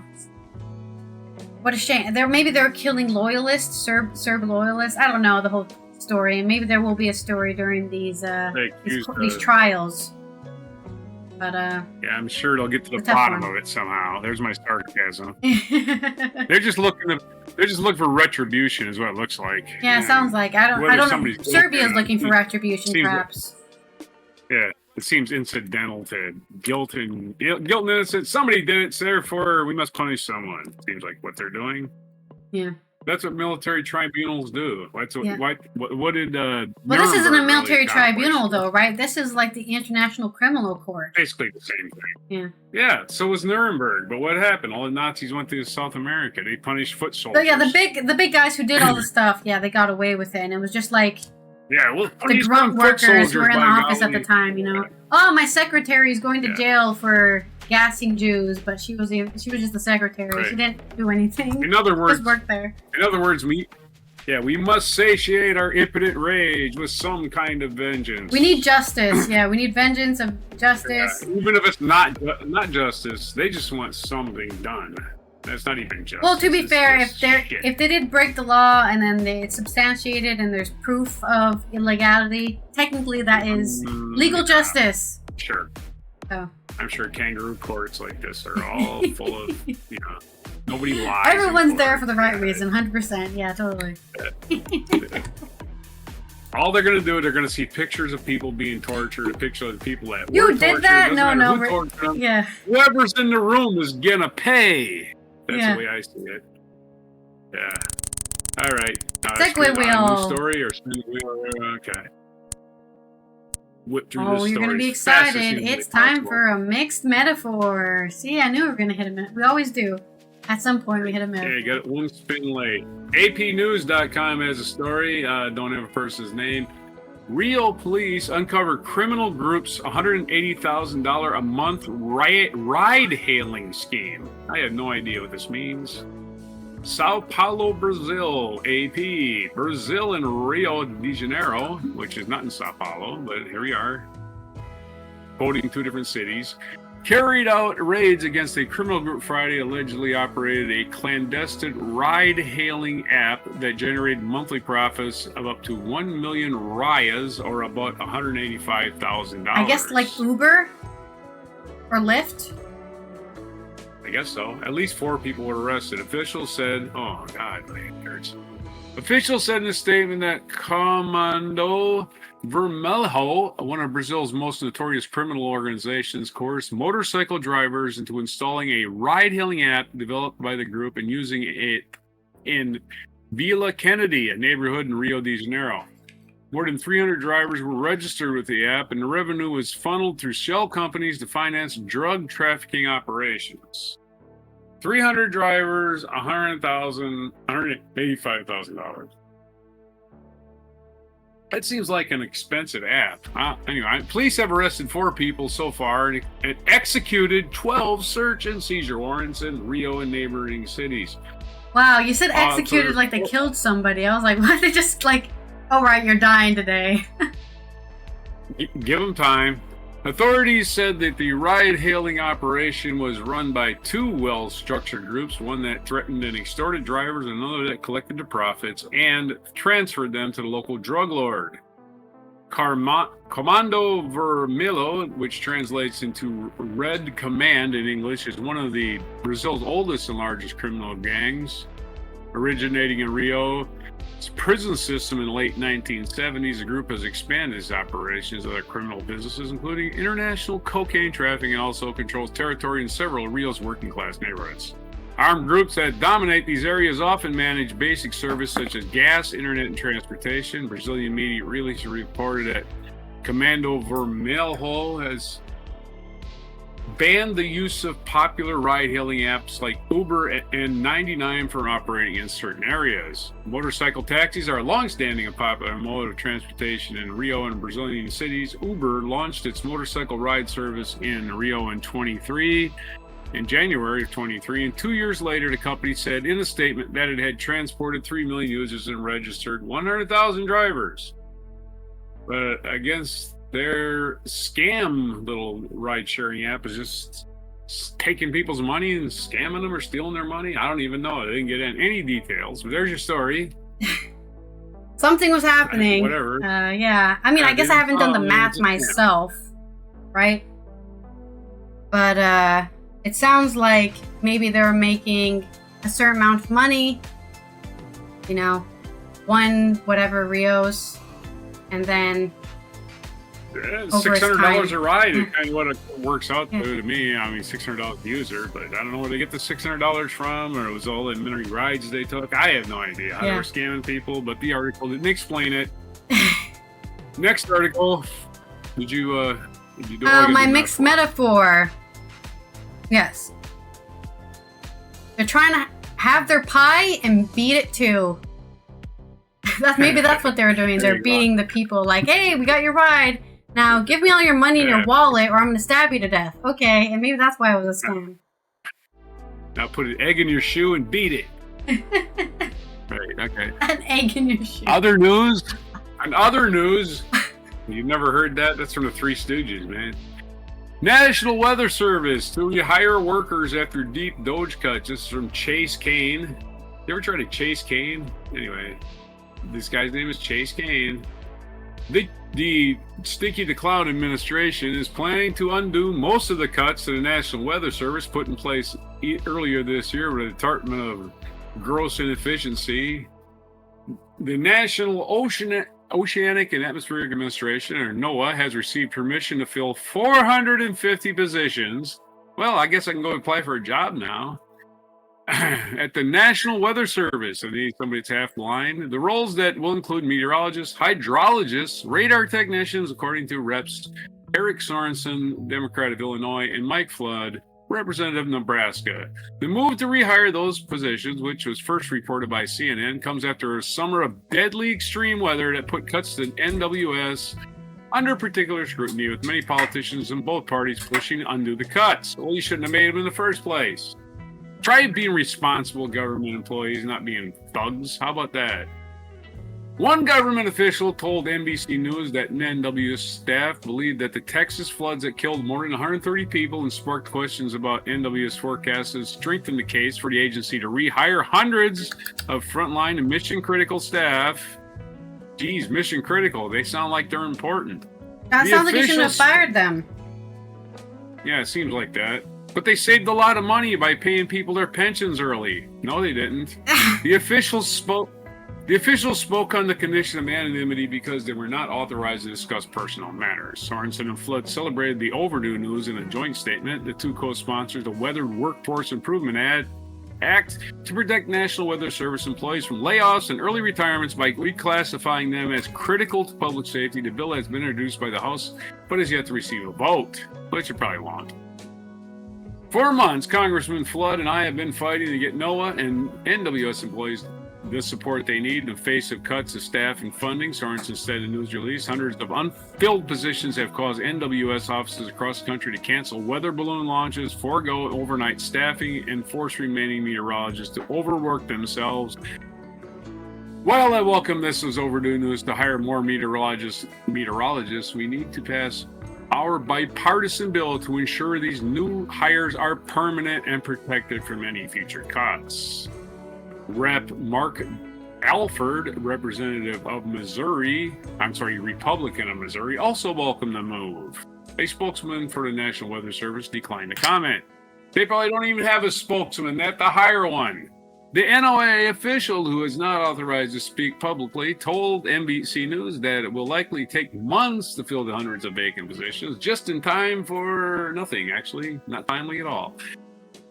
what a shame. Maybe they were killing loyalists, Serb loyalists. I don't know the whole story, and maybe there will be a story during these trials. But yeah, I'm sure they'll get to the It's a tough bottom one. of it somehow. There's my sarcasm. They're just looking for retribution, is what it looks like. Yeah, it sounds like I don't know. somebody's Serbia's looking looking for retribution, seems like- perhaps. Yeah, it seems incidental to guilt and innocence. Somebody did it, so therefore we must punish someone. Seems like what they're doing. Yeah. That's what military tribunals do. That's what. Yeah. What did? Well, this isn't a Nuremberg military really accomplish? tribunal, though, right? This is like the International Criminal Court. Basically the same thing. Yeah. Yeah. So was Nuremberg. But what happened? All the Nazis went to South America. They punished foot So soldiers. yeah, the big guys who did all the stuff, yeah, they got away with it, and it was just like Yeah. Well, the grunt workers who were in the office at the time, you know. Oh, my secretary is going to Yeah. jail for gassing Jews, but she was just the secretary. Right. She didn't do anything. In other words, Just worked there. we must satiate our impotent rage with some kind of vengeance. We need justice. Yeah, we need vengeance of justice. Yeah, even if it's not justice, they just want something done. That's not even justice. Well, to be It's fair, just shit. if they did break the law and then it's substantiated and there's proof of illegality, technically that is legal justice. Sure. So I'm sure kangaroo courts like this are all full of, nobody lies. in everyone's there court. for the right Yeah. reason, 100%. Yeah, totally. All they're going to do, they're going to see pictures of people being tortured, a picture of the people that You were did tortured. that? It No, doesn't no, matter who tortured them. Yeah. Whoever's in the room is going to pay. That's Yeah. the way I see it. Yeah. All right. Segue wheel. New story or spin the wheel? Okay. Whip through Oh, this you're going to story be as fast as excited. humanly It's time possible. for a mixed metaphor. See, I knew we were going to hit a minute. We always do. At some point, we hit a Yeah, metaphor. you got it one spin late. APnews.com has a story. Don't have a person's name. Rio police uncover criminal group's $180,000 a month ride-hailing scheme. I have no idea what this means. Sao Paulo, Brazil, AP. Brazil and Rio de Janeiro, which is not in Sao Paulo, but here we are. Quoting 2 different cities. Carried out raids against a criminal group Friday, allegedly operated a clandestine ride-hailing app that generated monthly profits of up to 1 million riyas, or about $185,000. I guess like Uber or Lyft. I guess so. At least 4 people were arrested. Officials said, oh God, my head hurts. Officials said in a statement that Comando Vermelho, one of Brazil's most notorious criminal organizations, coerced motorcycle drivers into installing a ride-hailing app developed by the group and using it in Vila Kennedy, a neighborhood in Rio de Janeiro. More than 300 drivers were registered with the app, and the revenue was funneled through shell companies to finance drug trafficking operations. 300 drivers, $185,000. That seems like an expensive app. Anyway, police have arrested 4 people so far and executed 12 search and seizure warrants in Rio and neighboring cities. Wow, you said executed like they killed somebody. I was like, what? They just like, oh right, you're dying today. Give them time. Authorities said that the ride-hailing operation was run by 2 well-structured groups, one that threatened and extorted drivers and another that collected the profits and transferred them to the local drug lord. Comando Vermelho, which translates into Red Command in English, is one of Brazil's oldest and largest criminal gangs. Originating in Rio's prison system in the late 1970s, the group has expanded its operations to other criminal businesses, including international cocaine trafficking, and also controls territory in several of Rio's working-class neighborhoods. Armed groups that dominate these areas often manage basic services such as gas, internet, and transportation. Brazilian media release reported that Comando Vermelho has banned the use of popular ride-hailing apps like Uber and 99 from operating in certain areas. Motorcycle taxis are a long-standing and popular mode of transportation in Rio and Brazilian cities. Uber launched its motorcycle ride service in Rio in January of 23, and 2 years later, the company said in a statement that it had transported 3 million users and registered 100,000 drivers. But against their scam little ride-sharing app is just taking people's money and scamming them or stealing their money. I don't even know. They didn't get in any details, but there's your story. Something was happening. Whatever. Yeah. I mean, I guess I haven't done the math myself, right? But it sounds like maybe they were making a certain amount of money, you know, whatever Rios, and then Yeah, $600 a ride is kind of what it works out to me. I mean, $600 a user, but I don't know where they get the $600 from, or it was all the many rides they took. I have no idea how they were scamming people, but the article didn't explain it. Next article. Did you do my mixed metaphor. Yes. They're trying to have their pie and beat it too. Maybe that's what they're doing. They're beating the people like, hey, we got your ride. Now give me all your money in your wallet or I'm going to stab you to death. Okay, and maybe that's why it was a scam. Now put an egg in your shoe and beat it. Right, okay. An egg in your shoe. Other news. You've never heard that? That's from the Three Stooges, man. National Weather Service to rehire workers after deep Doge cuts. This is from Chase Kane. You ever try to chase Kane? Anyway, this guy's name is Chase Kane. The Stinky the Clown administration is planning to undo most of the cuts to the National Weather Service put in place earlier this year with the Department of Gross Inefficiency. The National Oceanic and Atmospheric Administration, or NOAA, has received permission to fill 450 positions. Well, I guess I can go apply for a job now. At the National Weather Service, I need somebody that's half blind. The roles that will include meteorologists, hydrologists, radar technicians, according to Reps Eric Sorensen, Democrat of Illinois, and Mike Flood, Representative of Nebraska. The move to rehire those positions, which was first reported by CNN, comes after a summer of deadly extreme weather that put cuts to NWS under particular scrutiny, with many politicians in both parties pushing to undo the cuts. Well, you shouldn't have made them in the first place. Try being responsible government employees, not being thugs. How about that? One government official told NBC News that NWS staff believed that the Texas floods that killed more than 130 people and sparked questions about NWS forecasts has strengthened the case for the agency to rehire hundreds of frontline and mission-critical staff. Geez, mission-critical. They sound like they're important. That sounds like you shouldn't have fired them. Yeah, it seems like that. But they saved a lot of money by paying people their pensions early. No, they didn't. The officials spoke on the condition of anonymity because they were not authorized to discuss personal matters. Sorensen and Flood celebrated the overdue news in a joint statement. The two co-sponsored the Weather Workforce Improvement Act to protect National Weather Service employees from layoffs and early retirements by reclassifying them as critical to public safety. The bill has been introduced by the House, but has yet to receive a vote, which it probably won't. For months, Congressman Flood and I have been fighting to get NOAA and NWS employees the support they need in the face of cuts to staff and funding. Sorensen said in a news release, hundreds of unfilled positions have caused NWS offices across the country to cancel weather balloon launches, forego overnight staffing, and force remaining meteorologists to overwork themselves. While I welcome this as overdue news to hire more meteorologists, we need to pass our bipartisan bill to ensure these new hires are permanent and protected from any future cuts. Rep. Mark Alford, representative of Republican of Missouri, also welcomed the move. A spokesman for the National Weather Service declined to comment. They probably don't even have a spokesman. They have to hire one. The NOA official, who is not authorized to speak publicly, told NBC News that it will likely take months to fill the hundreds of vacant positions, just in time for nothing, actually. Not timely at all.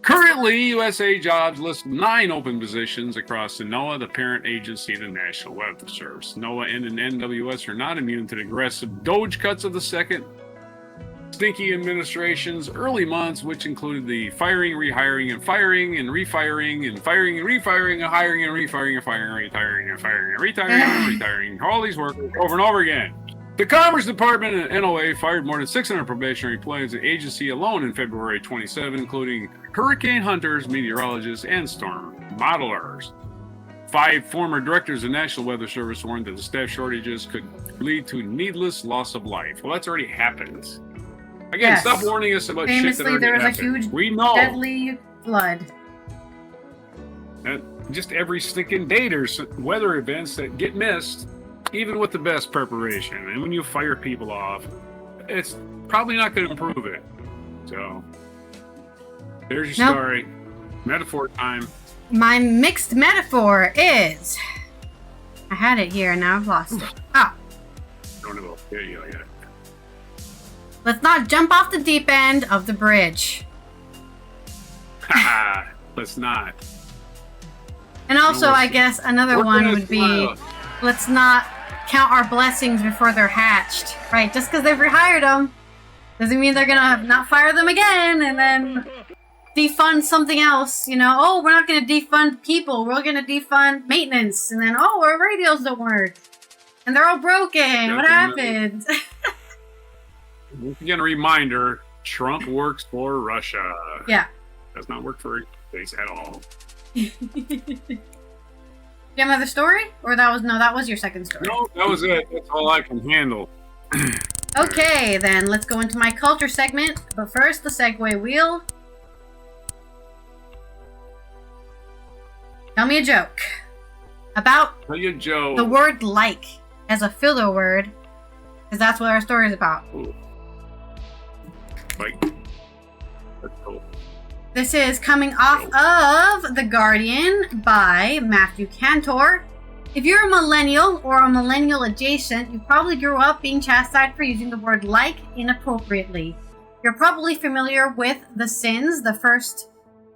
Currently, USA Jobs lists 9 open positions across the NOAA, the parent agency of the National Weather Service. NOAA and NWS are not immune to the aggressive Doge cuts of the second stinky administration's early months, which included the firing, rehiring, and firing, and refiring, and firing, and refiring, and hiring, and refiring, and firing, and retiring, and firing, and retiring, and retiring. All these workers over and over again. The Commerce Department and NOA fired more than 600 probationary employees at the agency alone in February 27, including hurricane hunters, meteorologists, and storm modelers. 5 former directors of the National Weather Service warned that the staff shortages could lead to needless loss of life. Well, that's already happened. Again, Yes. stop warning us about Famously, shit that already there was happened. a huge, We know. deadly flood. And just every stinking day there's weather events that get missed, even with the best preparation. And when you fire people off, it's probably not going to improve it. So, there's your Nope. story. Metaphor time. My mixed metaphor is... I had it here and now I've lost it. Ah, Don't know. There you go. Yeah. let's not jump off the deep end of the bridge. Haha. Let's not. And also, No, I guess another We're one gonna would be, smile. let's not count our blessings before they're hatched. Right? Just because they've rehired them doesn't mean they're gonna not fire them again and then defund something else. You know, oh, we're not gonna defund people. We're gonna defund maintenance. And then, oh, our radios don't work. And they're all broken. What happened? Once again, a reminder, Trump works for Russia. Yeah. Does not work for space at all. You have another story? Or that was your second story. No, that was it. That's all I can handle. Okay, then let's go into my culture segment. But first, the segue wheel. Tell me a joke about Tell you, Joe. the word like as a filler word, because that's what our story is about. Ooh. Like, that's cool. This is coming off of The Guardian by Matthew Cantor. If you're a millennial or a millennial adjacent, you probably grew up being chastised for using the word like inappropriately. You're probably familiar with the sins. The first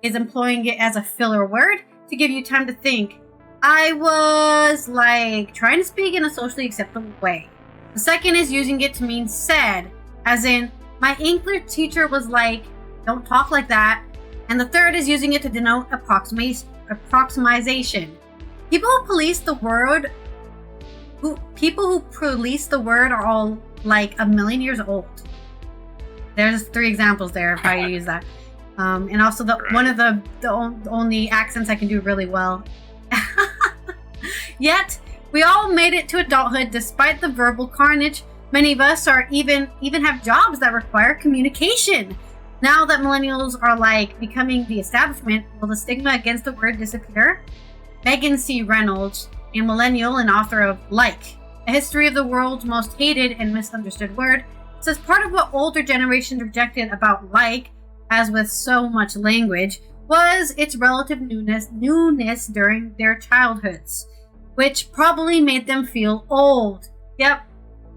is employing it as a filler word to give you time to think. I was like trying to speak in a socially acceptable way. The second is using it to mean said, as in, my English teacher was like, don't talk like that. And the third is using it to denote approximation. People who police the word are all like a million years old. There's 3 examples there if I use that. And also one of the only accents I can do really well. Yet, we all made it to adulthood despite the verbal carnage. Many of us are even have jobs that require communication. Now that millennials are like becoming the establishment, will the stigma against the word disappear? Megan C. Reynolds, a millennial and author of Like, A History of the World's Most Hated and Misunderstood Word, says part of what older generations rejected about like, as with so much language, was its relative newness during their childhoods, which probably made them feel old. Yep.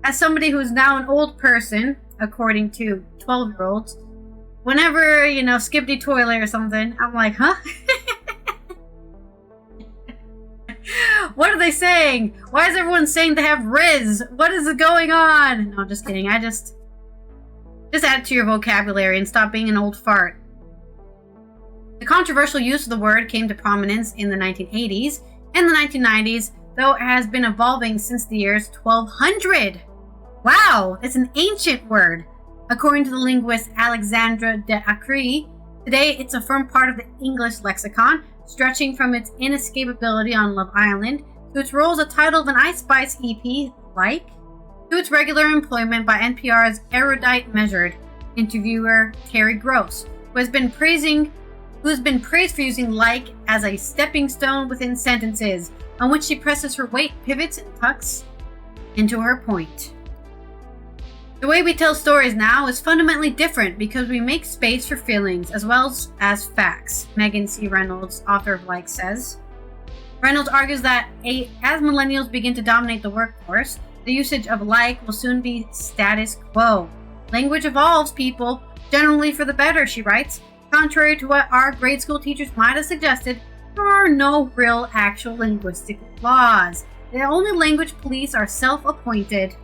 As somebody who's now an old person, according to 12-year-olds, whenever, skippity toilet or something, I'm like, huh? What are they saying? Why is everyone saying they have Riz? What is going on? No, just kidding. I just add it to your vocabulary and stop being an old fart. The controversial use of the word came to prominence in the 1980s and the 1990s, though it has been evolving since the years 1200. Wow, it's an ancient word. According to the linguist Alexandra de Acre, today it's a firm part of the English lexicon, stretching from its inescapability on Love Island to its role as a title of an Ice Spice EP, Like, to its regular employment by NPR's erudite measured interviewer Terry Gross, who has been praised for using like as a stepping stone within sentences, on which she presses her weight, pivots, and tucks into her point. The way we tell stories now is fundamentally different because we make space for feelings as well as facts, Megan C. Reynolds, author of Like, says. Reynolds argues that as millennials begin to dominate the workforce, the usage of like will soon be status quo. Language evolves, people, generally for the better, she writes. Contrary to what our grade school teachers might have suggested, there are no real actual linguistic laws. The only language police are self-appointed.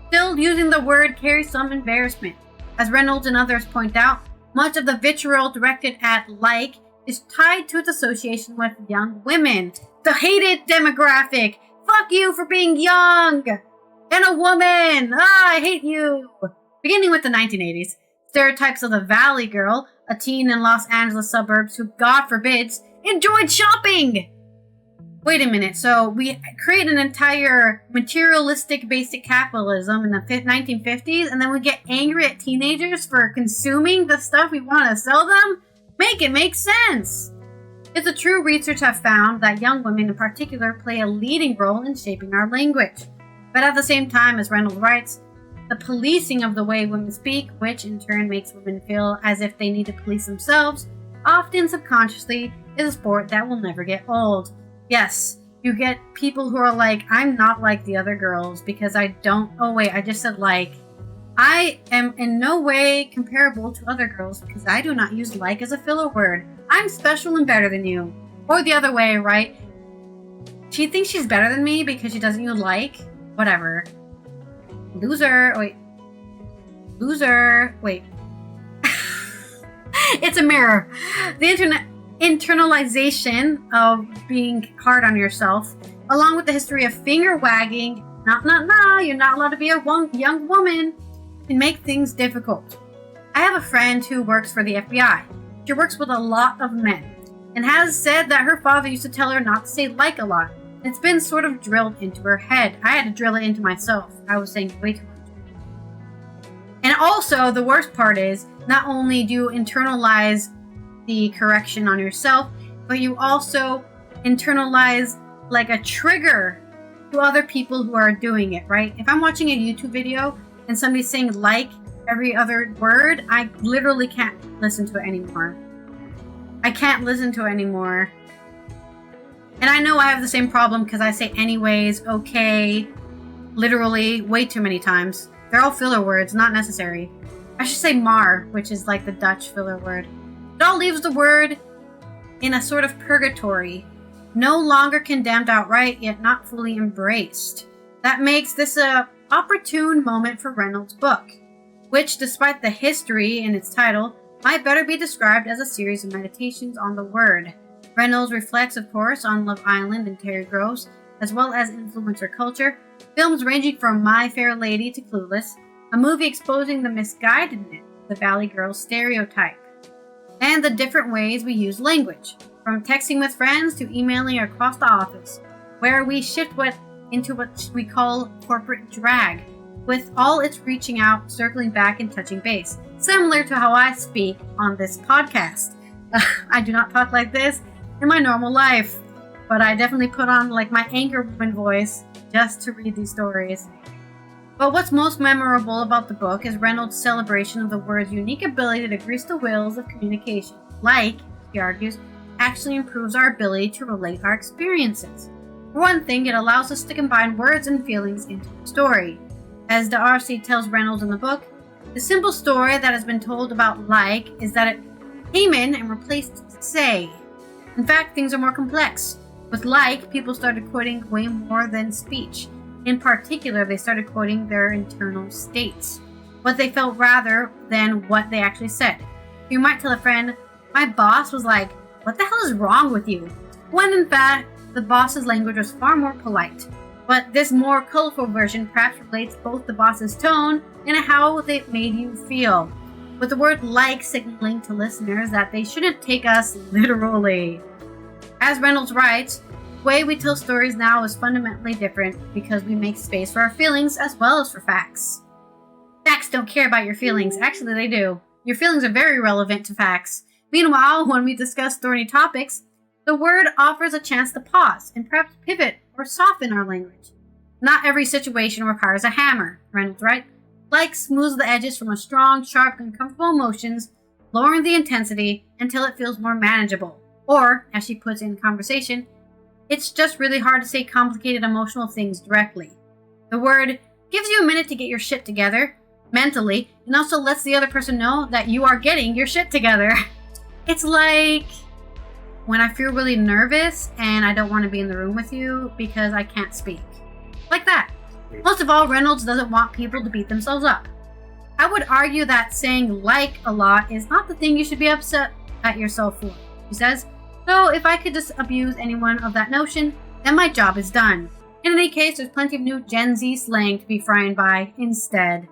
Still, using the word carries some embarrassment. As Reynolds and others point out, much of the vitriol directed at like is tied to its association with young women. The hated demographic. Fuck you for being young and a woman. I hate you. Beginning with the 1980s, stereotypes of the Valley Girl, a teen in Los Angeles suburbs who, God forbids, enjoyed shopping. Wait a minute, so we create an entire materialistic basic capitalism in the 1950s, and then we get angry at teenagers for consuming the stuff we want to sell them? Make it make sense! It's a true research have found that young women in particular play a leading role in shaping our language. But at the same time, as Reynolds writes, the policing of the way women speak, which in turn makes women feel as if they need to police themselves, often subconsciously, is a sport that will never get old. Yes, you get people who are like, I'm not like the other girls because I don't... Oh wait, I just said like. I am in no way comparable to other girls because I do not use like as a filler word. I'm special and better than you. Or the other way, right? She thinks she's better than me because she doesn't use like. Whatever. Loser. Wait. Loser. Wait. It's a mirror. The internalization of being hard on yourself, along with the history of finger wagging, you're not allowed to be a young woman, can make things difficult. I have a friend who works for the FBI. She works with a lot of men, and has said that her father used to tell her not to say like a lot. It's been sort of drilled into her head. I had to drill it into myself. I was saying way too much. And also, the worst part is, not only do you internalize the correction on yourself, but you also internalize like a trigger to other people who are doing it, right? If I'm watching a YouTube video and somebody's saying like every other word, I literally can't listen to it anymore. I can't listen to it anymore. And I know I have the same problem because I say anyways, okay, literally way too many times. They're all filler words, not necessary. I should say maar, which is like the Dutch filler word. It all leaves the word in a sort of purgatory, no longer condemned outright, yet not fully embraced. That makes this a opportune moment for Reynolds' book, which, despite the history in its title, might better be described as a series of meditations on the word. Reynolds reflects, of course, on Love Island and Terry Gross, as well as influencer culture, films ranging from My Fair Lady to Clueless, a movie exposing the misguidedness of the Valley Girl stereotype, and the different ways we use language, from texting with friends to emailing across the office, where we shift into what we call corporate drag, with all its reaching out, circling back, and touching base, similar to how I speak on this podcast. I do not talk like this in my normal life, but I definitely put on like my anchor woman voice just to read these stories. But what's most memorable about the book is Reynolds' celebration of the word's unique ability to grease the wheels of communication. Like, he argues, actually improves our ability to relate our experiences. For one thing, it allows us to combine words and feelings into a story. As D'Arcy tells Reynolds in the book, the simple story that has been told about like is that it came in and replaced say. In fact, things are more complex. With like, people started quoting way more than speech. In particular, they started quoting their internal states, what they felt rather than what they actually said. You might tell a friend, my boss was like, what the hell is wrong with you? When in fact, the boss's language was far more polite. But this more colorful version perhaps relates both the boss's tone and how they made you feel, with the word like signaling to listeners that they shouldn't take us literally. As Reynolds writes, the way we tell stories now is fundamentally different because we make space for our feelings as well as for facts. Facts don't care about your feelings. Actually, they do. Your feelings are very relevant to facts. Meanwhile, when we discuss thorny topics, the word offers a chance to pause and perhaps pivot or soften our language. Not every situation requires a hammer, Reynolds writes. Like smooths the edges from a strong, sharp, uncomfortable emotions, lowering the intensity until it feels more manageable. Or, as she puts in conversation, it's just really hard to say complicated emotional things directly. The word gives you a minute to get your shit together, mentally, and also lets the other person know that you are getting your shit together. It's like when I feel really nervous and I don't want to be in the room with you because I can't speak. Like that. Most of all, Reynolds doesn't want people to beat themselves up. I would argue that saying like a lot is not the thing you should be upset at yourself for. She says, so if I could disabuse anyone of that notion, then my job is done. In any case, there's plenty of new Gen Z slang to be frightened by instead.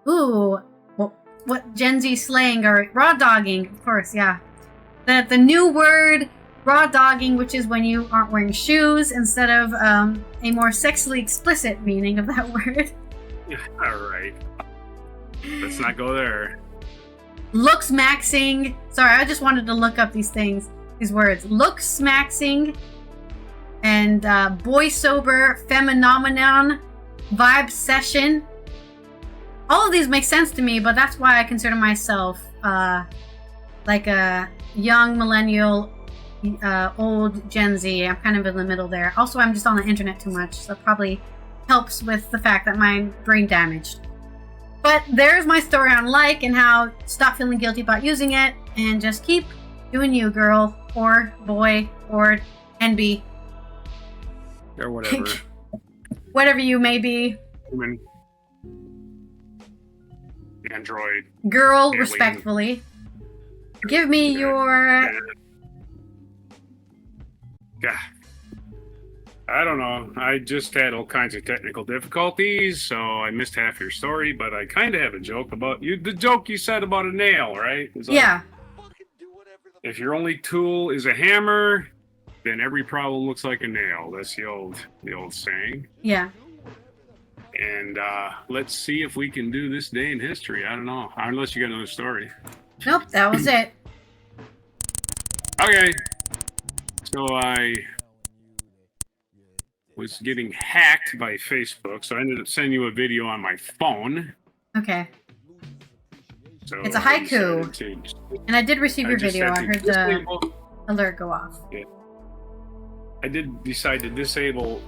Ooh, what Gen Z slang or raw dogging, of course, yeah. The new word, raw dogging, which is when you aren't wearing shoes instead of a more sexually explicit meaning of that word. All right. Let's not go there. Looks maxing. Sorry, I just wanted to look up these words. Looks maxing and boy sober, phenomenon, vibe session. All of these make sense to me, but that's why I consider myself like a young millennial, old Gen Z. I'm kind of in the middle there. Also, I'm just on the internet too much, so it probably helps with the fact that my brain damaged. But there's my story on like and how stop feeling guilty about using it and just keep doing you, girl, or boy, or NB. Or whatever. Whatever you may be. Human. Android. Girl, alien. Respectfully. Give me your... Yeah. I don't know. I just had all kinds of technical difficulties, so I missed half your story, but I kind of have a joke about you. The joke you said about a nail, right? Yeah. If your only tool is a hammer, then every problem looks like a nail. That's the old saying. Yeah. And let's see if we can do this day in history. I don't know. Unless you got another story. Nope, that was it. Okay. So I was getting hacked by Facebook, so I ended up sending you a video on my phone. Okay. So it's a haiku. And I did receive your video. I heard the alert go off. Yeah. I did decide to disable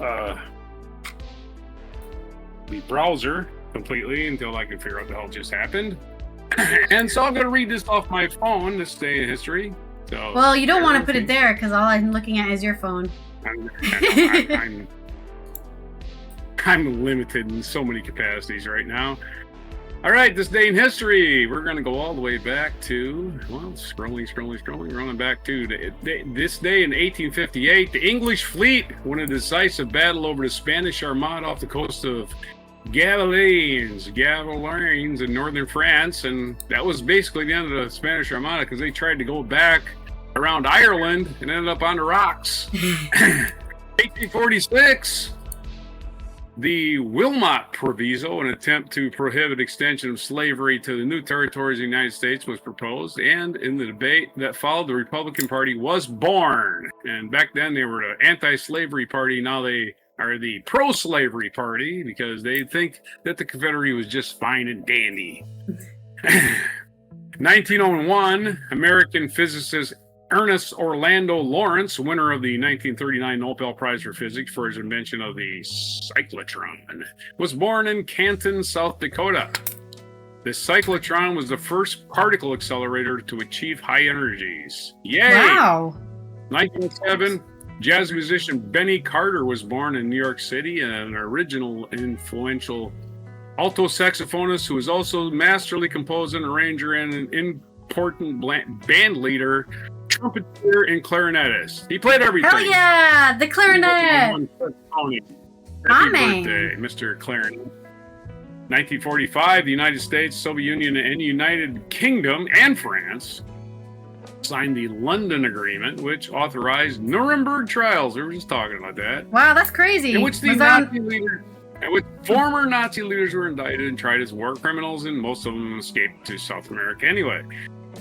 the browser completely until I could figure out what the hell just happened. And so I'm going to read this off my phone, this day in history. So, well, you don't want to put it there because all I'm looking at is your phone. I'm limited in so many capacities right now. All right, this day in history, we're going to go all the way back to, well, scrolling, running back to this day in 1858. The English fleet won a decisive battle over the Spanish Armada off the coast of Gavellines in northern France, and that was basically the end of the Spanish Armada because they tried to go back around Ireland and ended up on the rocks. 1846, the Wilmot Proviso, an attempt to prohibit extension of slavery to the new territories of the United States, was proposed, and in the debate that followed, the Republican Party was born. And back then they were an anti-slavery party. Now they are the pro-slavery party because they think that the Confederacy was just fine and dandy. 1901, American physicist Ernest Orlando Lawrence, winner of the 1939 Nobel Prize for Physics for his invention of the cyclotron, was born in Canton, South Dakota. The cyclotron was the first particle accelerator to achieve high energies. Yay! Wow! 1907, jazz musician Benny Carter was born in New York City, an original influential alto saxophonist who was also masterly composer and arranger and an important band leader, trumpeter, and clarinetist. He played everything. Hell yeah! The clarinet! Happy Amen. birthday, Mr. Clarinet. 1945, the United States, Soviet Union, and United Kingdom and France signed the London Agreement, which authorized Nuremberg trials. We were just talking about that. Wow, that's crazy. In which the Nazi leaders, in which former Nazi leaders were indicted and tried as war criminals, and most of them escaped to South America anyway.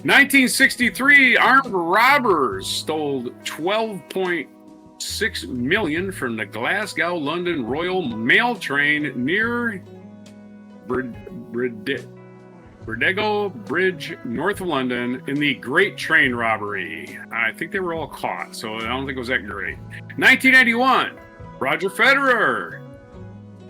1963, armed robbers stole $12.6 million from the Glasgow-London Royal Mail train near Bridego Bridge, north of London, in the Great Train Robbery. I think they were all caught, so I don't think it was that great. 1981, Roger Federer,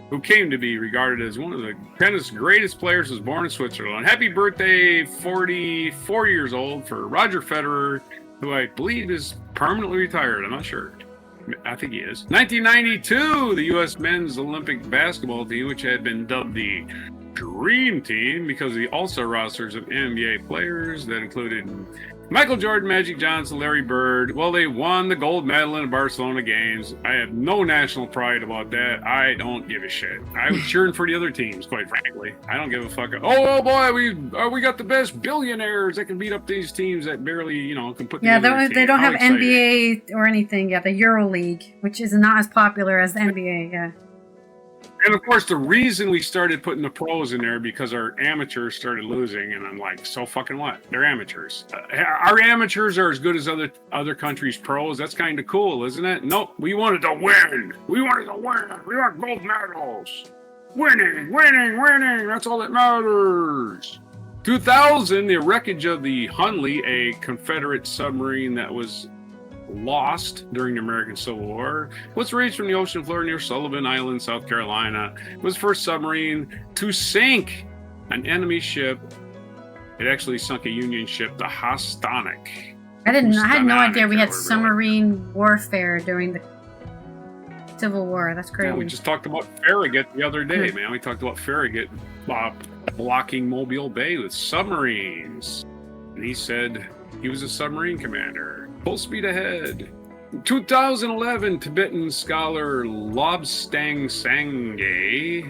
who came to be regarded as one of the tennis greatest players, was born in Switzerland. Happy birthday, 44 years old, for Roger Federer, who I believe is permanently retired. I'm not sure. I think he is. 1992, the U.S. men's Olympic basketball team, which had been dubbed the Dream Team because of the all-star rosters of NBA players that included Michael Jordan, Magic Johnson, Larry Bird. Well, they won the gold medal in the Barcelona games. I have no national pride about that. I don't give a shit. I was cheering for the other teams, quite frankly. I don't give a fuck. Oh boy, we got the best billionaires that can beat up these teams that barely, can put together a team. They don't have NBA or anything. Yeah, the Euro League, which is not as popular as the NBA. Yeah. And of course, the reason we started putting the pros in there because our amateurs started losing, and I'm like, so fucking what? They're amateurs. Our amateurs are as good as other countries' pros. That's kind of cool, isn't it? Nope, we wanted to win. We want gold medals. Winning. That's all that matters. 2000, the wreckage of the Hunley, a Confederate submarine that was lost during the American Civil War, was raised from the ocean floor near Sullivan Island, South Carolina. It was the first submarine to sink an enemy ship. It actually sunk a Union ship, the Houstonic. I had no idea we had submarine warfare during the Civil War. That's crazy. Yeah, we just talked about Farragut the other day, man. We talked about Farragut blocking Mobile Bay with submarines. And he said he was a submarine commander. Full speed ahead. 2011, Tibetan scholar Lobsang Sangay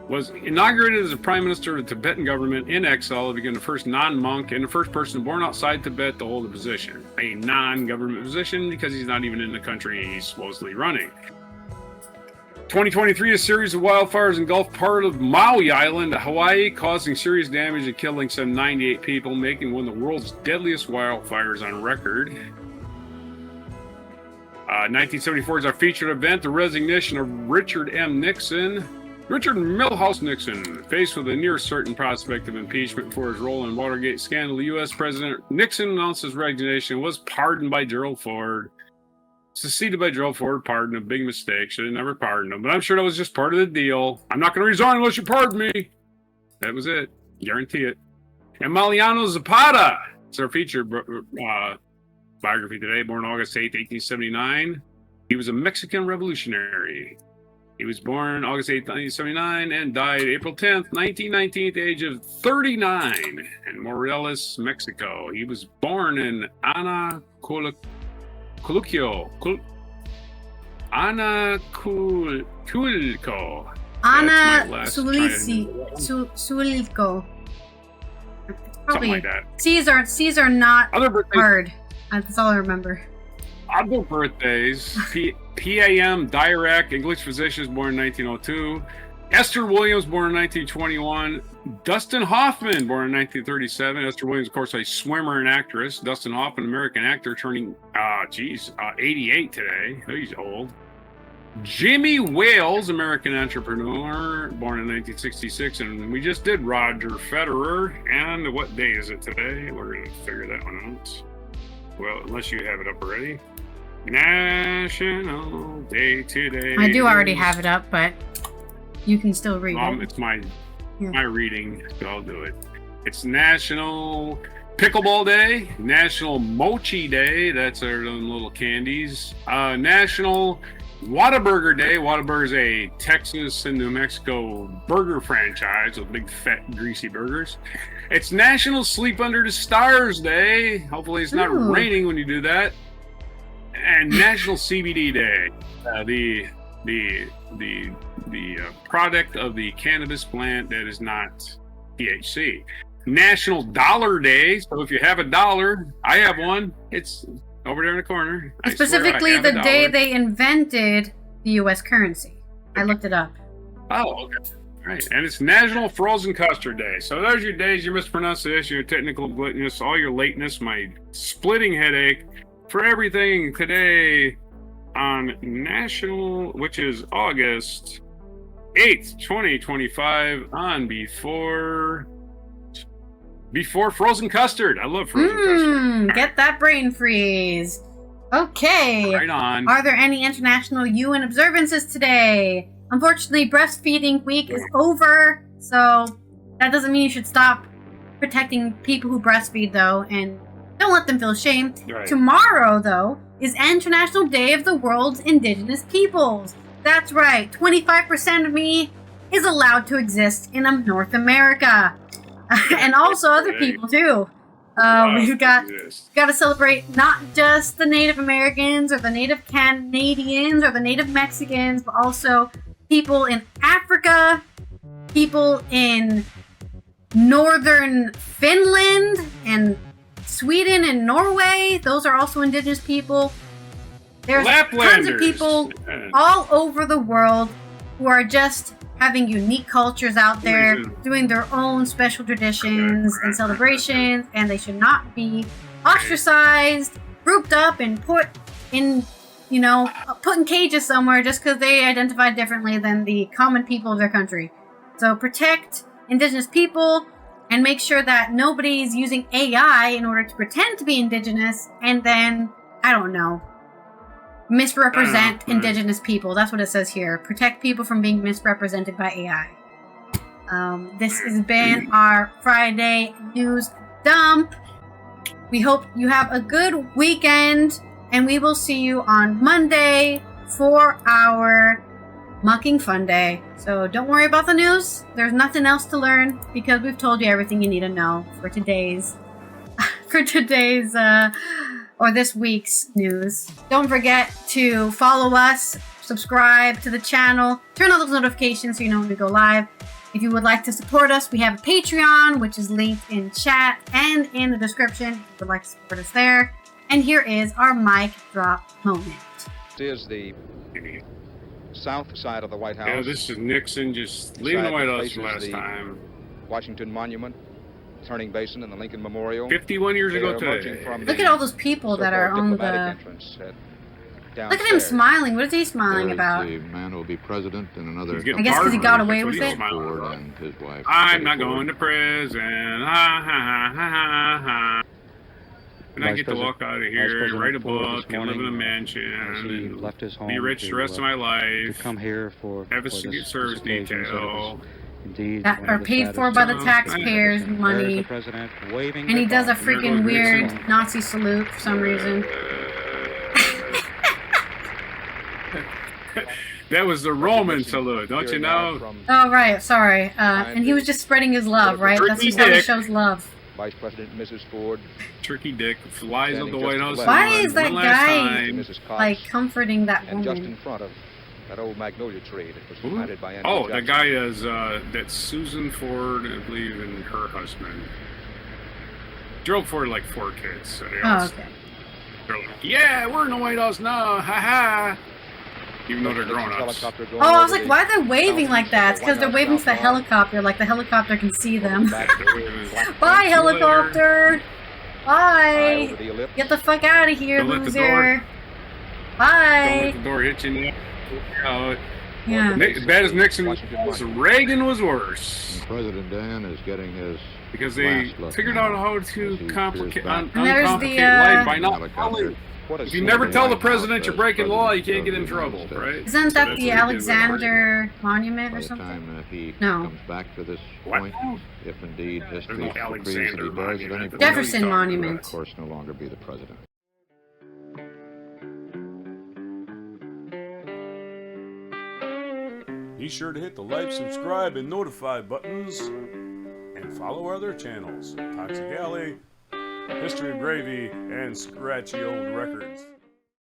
was inaugurated as the Prime Minister of the Tibetan government in exile. He became the first non-monk and the first person born outside Tibet to hold a position. A non-government position because he's not even in the country he's supposedly running. 2023, a series of wildfires engulfed part of Maui Island, Hawaii, causing serious damage and killing some 98 people, making one of the world's deadliest wildfires on record. 1974 is our featured event, the resignation of Richard Milhouse Nixon. Faced with a near certain prospect of impeachment for his role in Watergate scandal, the U.S. President Nixon announced his resignation and was pardoned by Gerald Ford. Succeeded by Gerald Ford, pardon, a big mistake. Should have never pardoned him. But I'm sure that was just part of the deal. I'm not going to resign unless you pardon me. That was it. Guarantee it. Emiliano Zapata. It's our featured biography today. Born August 8, 1879. He was a Mexican revolutionary. He was born August 8, 1979 and died April 10th, 1919 at the age of 39 in Morelos, Mexico. He was born in Anaculco. Sulilco. Something like that. C's are not hard. That's all I remember. Other birthdays. P.A.M. Dirac, English physician, born in 1902. Esther Williams, born in 1921. Dustin Hoffman, born in 1937. Esther Williams, of course, a swimmer and actress. Dustin Hoffman, American actor, turning 88 today. He's old. Jimmy Wales, American entrepreneur, born in 1966. And we just did Roger Federer. And what day is it today? We're going to figure that one out. Well, unless you have it up already. National Day today. I do already have it up, but you can still read it. It's my reading, so I'll do it. It's National Pickleball Day, National Mochi Day, that's our little candies, National Whataburger Day. Whataburger is a Texas and New Mexico burger franchise with big, fat, greasy burgers. It's National Sleep Under the Stars Day. Hopefully it's not raining when you do that. And National CBD Day, the product of the cannabis plant that is not THC. National Dollar Day. So if you have a dollar, I have one. It's over there in the corner. Specifically the day they invented the U.S. currency. I looked it up. Oh, okay. Right. And it's National Frozen Custard Day. So those are your days, your mispronunciation, your technical glitness, all your lateness, my splitting headache. For everything today, on which is August 8th, 2025, on before frozen custard. I love frozen custard. Get that brain freeze. Okay. Right on. Are there any international UN observances today? Unfortunately, breastfeeding week is over, so that doesn't mean you should stop protecting people who breastfeed, though, and don't let them feel shame. Right. Tomorrow, though, is International Day of the World's Indigenous Peoples. That's right, 25% of me is allowed to exist in North America. And also other people, too. We've got to celebrate not just the Native Americans or the Native Canadians or the Native Mexicans, but also people in Africa, people in northern Finland and Sweden and Norway. Those are also indigenous people. There's tons of people all over the world who are just having unique cultures out there, doing their own special traditions and celebrations, and they should not be ostracized, grouped up, and put in cages somewhere just because they identify differently than the common people of their country. So protect indigenous people and make sure that nobody's using AI in order to pretend to be indigenous and then, I don't know, misrepresent indigenous people. That's what it says here. Protect people from being misrepresented by AI. This has been our Friday news dump. We hope you have a good weekend, and we will see you on Monday for our Mucking Fun Day. So don't worry about the news. There's nothing else to learn because we've told you everything you need to know for today's or this week's news. Don't forget to follow us, subscribe to the channel, turn on those notifications so you know when we go live. If you would like to support us, we have a Patreon, which is linked in chat and in the description if you would like to support us there. And here is our mic drop moment. Here's the south side of the White House. Yeah, this is Nixon just leaving the White House last time. Washington Monument, Turning Basin, and the Lincoln Memorial. 51 years ago today. Look at all those people that are on the... Look at him smiling. What is he smiling about? The man who will be president in another... I guess because he got away with it. And his wife. I'm not going to prison. Ha ha ha ha ha. And I get to walk out of here, write a book, and live in a mansion, and left his home be rich the rest of my life. To come here have a secret service detail. That are paid for by the taxpayers' money. And he does a freaking weird Nazi salute for some reason. That was the Roman salute, don't you know? Oh, right, sorry. And he was just spreading his love, right? That's just how he shows love. Vice President Mrs. Ford. Turkey Dick flies up the White House. Why is that guy, like, comforting that woman? And just in front of that old magnolia tree that was planted by Andrew Jackson. That guy is, that's Susan Ford, I believe, and her husband. Gerald Ford, like 4 kids. So okay. They're like, yeah, we're in the White House now, ha-ha. Even though they're grown-ups. Oh, I was like, why are they waving like that? It's because they're waving to the helicopter, like the helicopter can see them. Bye, helicopter! Bye! Get the fuck out of here, loser! Bye! Don't let the door hit you out. Yeah. As bad as Nixon was, Reagan was worse. And President Dan is getting his... Because they figured out how to uncomplicate life by not telling. If you never tell the president you're breaking law, you can't get in trouble, right? Isn't that the Alexander Monument or something? By the time he no. comes back to this point, if indeed history agrees that he does at any point, Jefferson Monument. of course, no longer be the president. Be sure to hit the like, subscribe, and notify buttons, and follow our other channels, Toxic Alley, History of Gravy, and Scratchy Old Records.